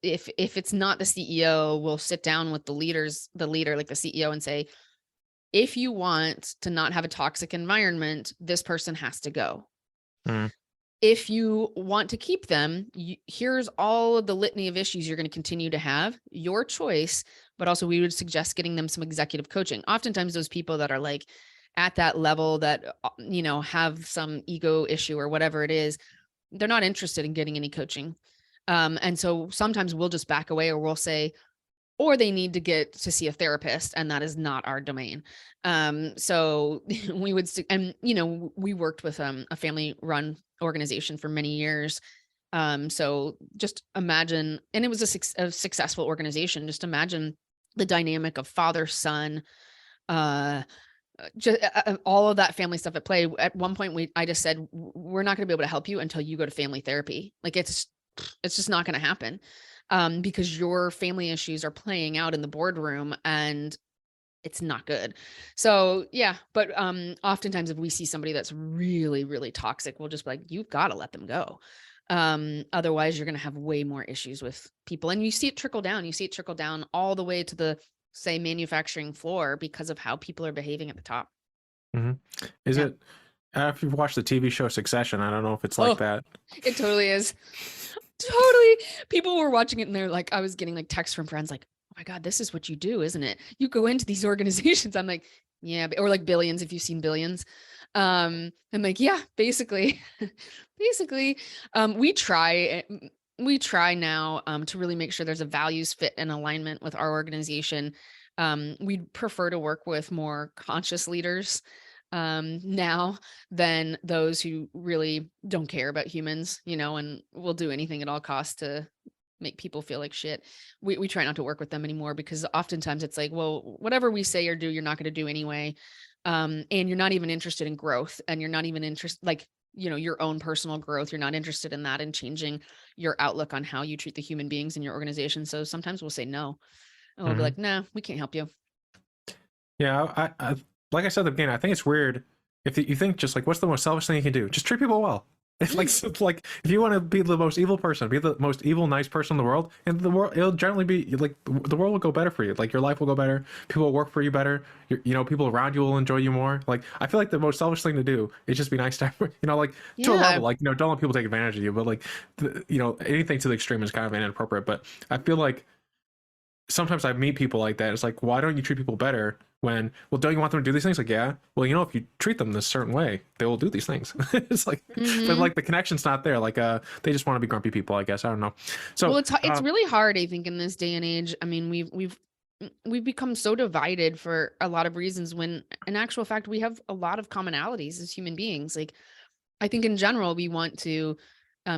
if it's not the CEO, we'll sit down with the leader, like the CEO, and say, if you want to not have a toxic environment, this person has to go. If you want to keep them, here's all of the litany of issues you're going to continue to have, your choice. But also we would suggest getting them some executive coaching. Oftentimes those people that are like at that level that, have some ego issue or whatever it is, they're not interested in getting any coaching. And so sometimes we'll just back away, or we'll say, or they need to get to see a therapist, and that is not our domain. So we would, we worked with a family run organization for many years. So just imagine, and it was a successful organization. Just imagine the dynamic of father, son, just all of that family stuff at play. At one point, I just said, we're not going to be able to help you until you go to family therapy. Like it's just not going to happen. Because your family issues are playing out in the boardroom and it's not good. So yeah, but oftentimes if we see somebody that's really, really toxic, we'll just be like, you've got to let them go. Otherwise you're going to have way more issues with people. And you see it trickle down. You see it trickle down all the way to the, say, manufacturing floor because of how people are behaving at the top. Is it, if you've watched the TV show Succession, I don't know if it's like that. It totally is. Totally. People were watching it and they're like, I was getting like texts from friends like, oh my God, this is what you do, isn't it? You go into these organizations. I'm like, yeah, or like Billions, if you've seen Billions. I'm like, yeah, basically, we try we try now to really make sure there's a values fit and alignment with our organization. We'd prefer to work with more conscious leaders now than those who really don't care about humans, and will do anything at all costs to make people feel like shit. We try not to work with them anymore because oftentimes it's like, well, whatever we say or do, you're not going to do anyway. And you're not even interested in growth, and you're not even interested, like, your own personal growth. You're not interested in that and changing your outlook on how you treat the human beings in your organization. So sometimes we'll say no, and we'll be like, no, we can't help you. Yeah, I like I said at the beginning, I think it's weird if you think just like, what's the most selfish thing you can do? Just treat people well. It's like if you want to be the most evil person, be the most evil, nice person in the world, and the world, it'll generally be like the world will go better for you. Like your life will go better. People will work for you better. People around you will enjoy you more. Like I feel like the most selfish thing to do is just be nice to everyone. Like to a level. Like don't let people take advantage of you. But like anything to the extreme is kind of inappropriate. But I feel like sometimes I meet people like that. It's like, why don't you treat people better? When, well, don't you want them to do these things? Like, yeah. Well, if you treat them this certain way, they will do these things. It's like, but like the connection's not there. Like, they just want to be grumpy people, I guess. I don't know. So, well, it's really hard, I think, in this day and age. I mean, we've become so divided for a lot of reasons, when in actual fact, we have a lot of commonalities as human beings. Like, I think in general, we want to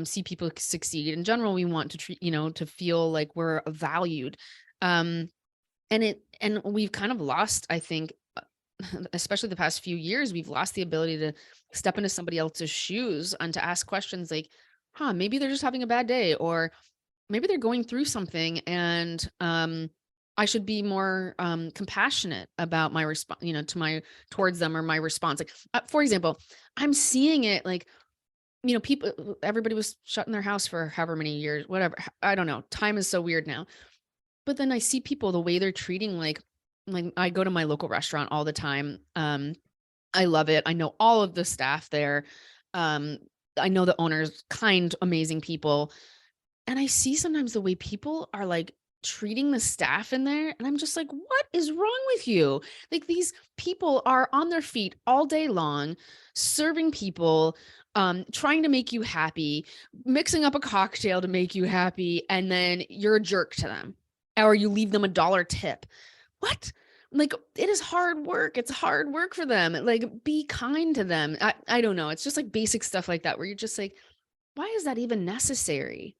see people succeed. In general, we want to treat, to feel like we're valued. And we've kind of lost, I think, especially the past few years, we've lost the ability to step into somebody else's shoes and to ask questions like, maybe they're just having a bad day, or maybe they're going through something, and I should be more compassionate about my response, towards them, or my response. Like, for example, I'm seeing it like, people, everybody was shut in their house for however many years, whatever. I don't know. Time is so weird now. But then I see people, the way they're treating, like I go to my local restaurant all the time. I love it. I know all of the staff there. I know the owners, kind, amazing people. And I see sometimes the way people are like treating the staff in there. And I'm just like, what is wrong with you? Like, these people are on their feet all day long, serving people, trying to make you happy, mixing up a cocktail to make you happy. And then you're a jerk to them, or you leave them $1 tip. What? Like, it is hard work. It's hard work for them. Like, be kind to them. I don't know. It's just like basic stuff like that, where you're just like, why is that even necessary?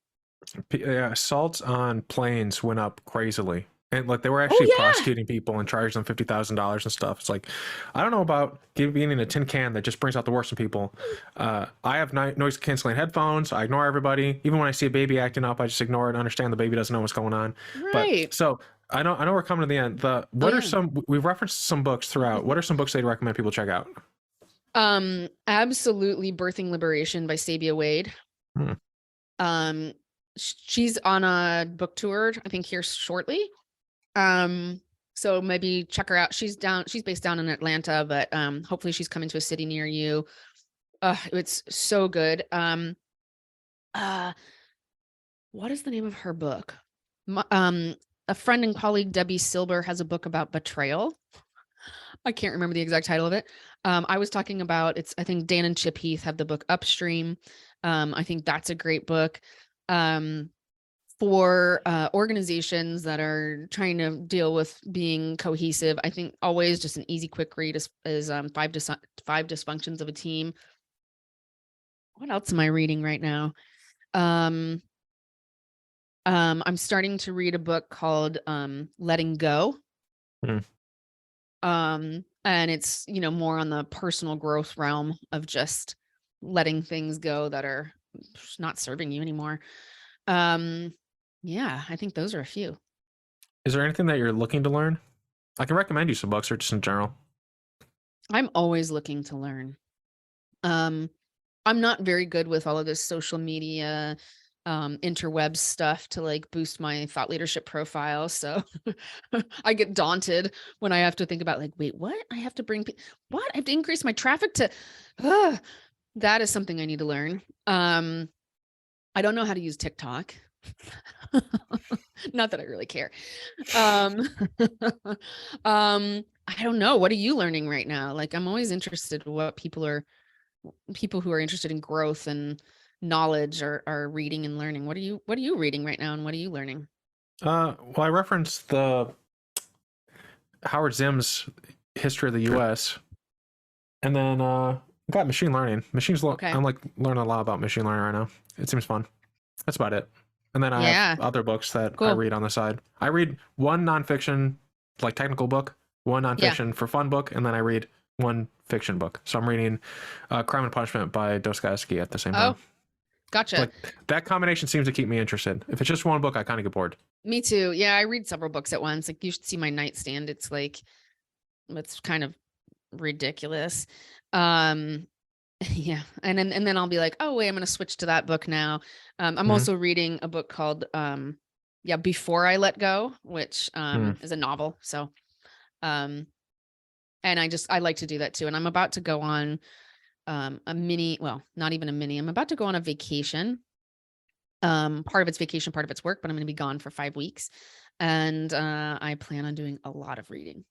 assaults on planes went up crazily. And like they were actually prosecuting people and charging them $50,000 and stuff. It's like, I don't know about being in a tin can that just brings out the worst in people. I have noise canceling headphones. I ignore everybody. Even when I see a baby acting up, I just ignore it and understand the baby doesn't know what's going on. Right. But so I know we're coming to the end. What are some, we've referenced some books throughout. What are some books they'd recommend people check out? Absolutely. Birthing Liberation by Sabia Wade. She's on a book tour, I think, here shortly. So maybe check her out. She's based down in Atlanta, but hopefully she's coming to a city near you. It's so good. What is the name of her book? A friend and colleague, Debbie Silber, has a book about betrayal. I can't remember the exact title of it. I was talking about I think Dan and Chip Heath have the book Upstream. I think that's a great book. For organizations that are trying to deal with being cohesive, I think always just an easy, quick read is Five Dysfunctions of a Team. What else am I reading right now? I'm starting to read a book called Letting Go. And it's, more on the personal growth realm of just letting things go that are not serving you anymore. Yeah, I think those are a few. Is there anything that you're looking to learn? I can recommend you some books, or just in general. I'm always looking to learn. I'm not very good with all of this social media, interweb stuff to like boost my thought leadership profile. So I get daunted when I have to think about like, wait, what? I have to what? I have to increase my traffic to, that is something I need to learn. I don't know how to use TikTok. Not that I really care. I don't know. What are you learning right now? Like, I'm always interested in what people who are interested in growth and knowledge or reading and learning. What are you reading right now, and what are you learning? Well, I referenced the Howard Zim's History of the U.S. and then got machine learning. Okay. I'm like learning a lot about machine learning right now. It seems fun. That's about it. And then I Yeah. have other books that I Cool. read on the side. I read one nonfiction, like technical book, one Yeah. nonfiction for fun book, and then I read one fiction book. So I'm reading Crime and Punishment by Dostoevsky at the same time. Oh, gotcha. Like that combination seems to keep me interested. If it's just one book, I kind of get bored. Me too. Yeah, I read several books at once. Like, you should see my nightstand. It's kind of ridiculous. Yeah. And then I'll be like, oh wait, I'm gonna switch to that book now. I'm Mhm. also reading a book called Before I Let Go, which is a novel. So and I like to do that too. And I'm about to go on a mini, well, not even a mini, I'm about to go on a vacation. Part of it's vacation, part of it's work, but I'm going to be gone for 5 weeks. And I plan on doing a lot of reading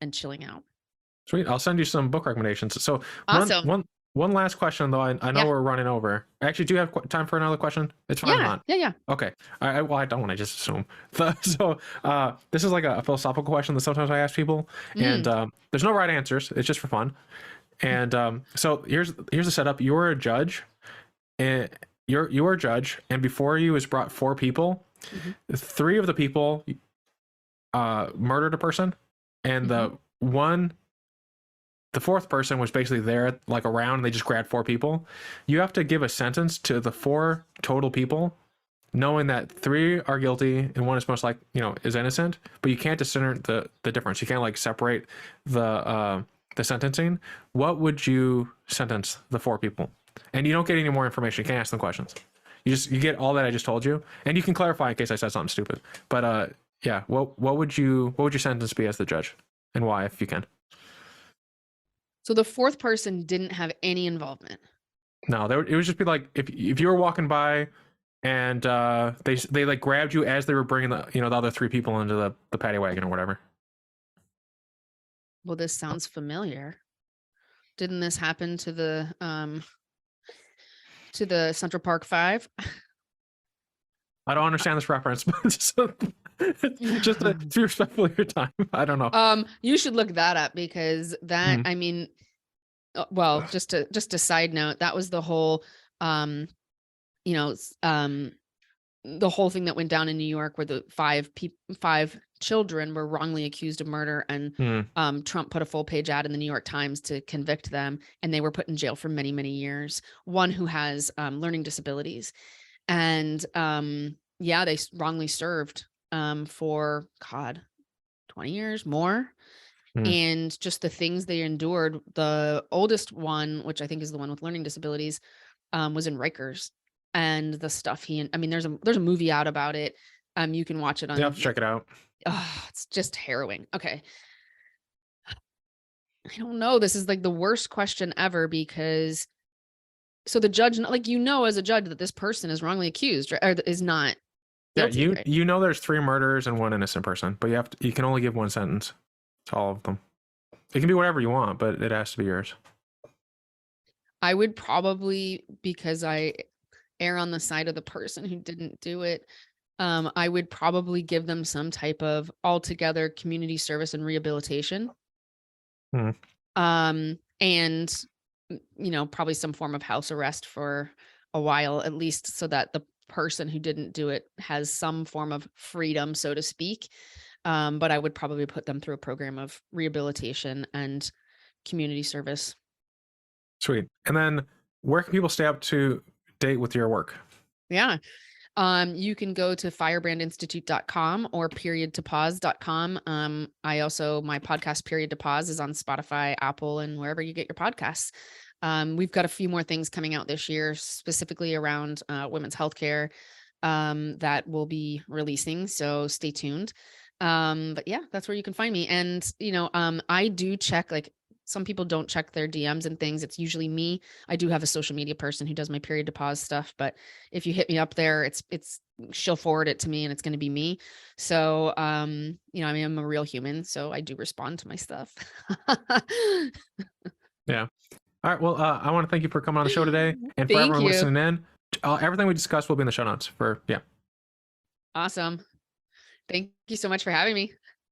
and chilling out. Sweet. I'll send you some book recommendations. So Awesome. one last question though. I know Yeah. we're running over. Actually, do you have time for another question? It's fine. if Yeah. not. Yeah. Okay. Well, I don't want to just assume. So this is like a philosophical question that sometimes I ask people, and there's no right answers. It's just for fun. And so here's the setup. You're a judge, and you're a judge, and before you is brought 4 people. 3 of the people murdered a person, and the 4th person was basically there, like around, and they just grabbed 4 people. You have to give a sentence to the 4 total people, knowing that 3 are guilty and 1 is most like, is innocent, but you can't discern the difference. You can't like separate the sentencing. What would you sentence the 4 people? And you don't get any more information. You can't ask them questions. You get all that I just told you, and you can clarify in case I said something stupid. But yeah, what would your sentence be as the judge, and why, if you can? So the 4th person didn't have any involvement. No, it would just be like if you were walking by, and they like grabbed you as they were bringing the other 3 people into the paddy wagon or whatever. Well, this sounds familiar. Didn't this happen to the Central Park 5? I don't understand this reference, but just to be respectful of your time. I don't know. You should look that up, because that, I mean, well, just a side note, that was the whole, the whole thing that went down in New York, where the 5 children were wrongly accused of murder, and Trump put a full page ad in the New York Times to convict them, and they were put in jail for many, many years. One who has learning disabilities, and they wrongly served for 20 years more. And just the things they endured. The oldest one, which I think is the one with learning disabilities, was in Rikers, and the stuff there's a movie out about it. You can watch it on. Yeah, check it out. It's just harrowing. Okay. I don't know. This is like the worst question ever, because so the judge, like, as a judge that this person is wrongly accused, or is not guilty. Yeah, right? there's 3 murders and 1 innocent person, but you can only give 1 sentence to all of them. It can be whatever you want, but it has to be yours. I would probably, because I err on the side of the person who didn't do it, I would probably give them some type of altogether community service and rehabilitation. And probably some form of house arrest for a while, at least, so that the person who didn't do it has some form of freedom, so to speak. But I would probably put them through a program of rehabilitation and community service. Sweet. And then where can people stay up to date with your work? Yeah. You can go to firebrandinstitute.com or periodtopause.com. My podcast Period to Pause is on Spotify, Apple, and wherever you get your podcasts. We've got a few more things coming out this year, specifically around women's healthcare, that we'll be releasing. So stay tuned. But yeah, that's where you can find me. And, I do check, like, some people don't check their DMs and things. It's usually me. I do have a social media person who does my Period to Pause stuff, but if you hit me up there, she'll forward it to me, and it's going to be me. So, I'm a real human, so I do respond to my stuff. Yeah. All right. Well, I want to thank you for coming on the show today, and for Thank everyone you. listening in. Everything we discussed will be in the show notes. Awesome. Thank you so much for having me.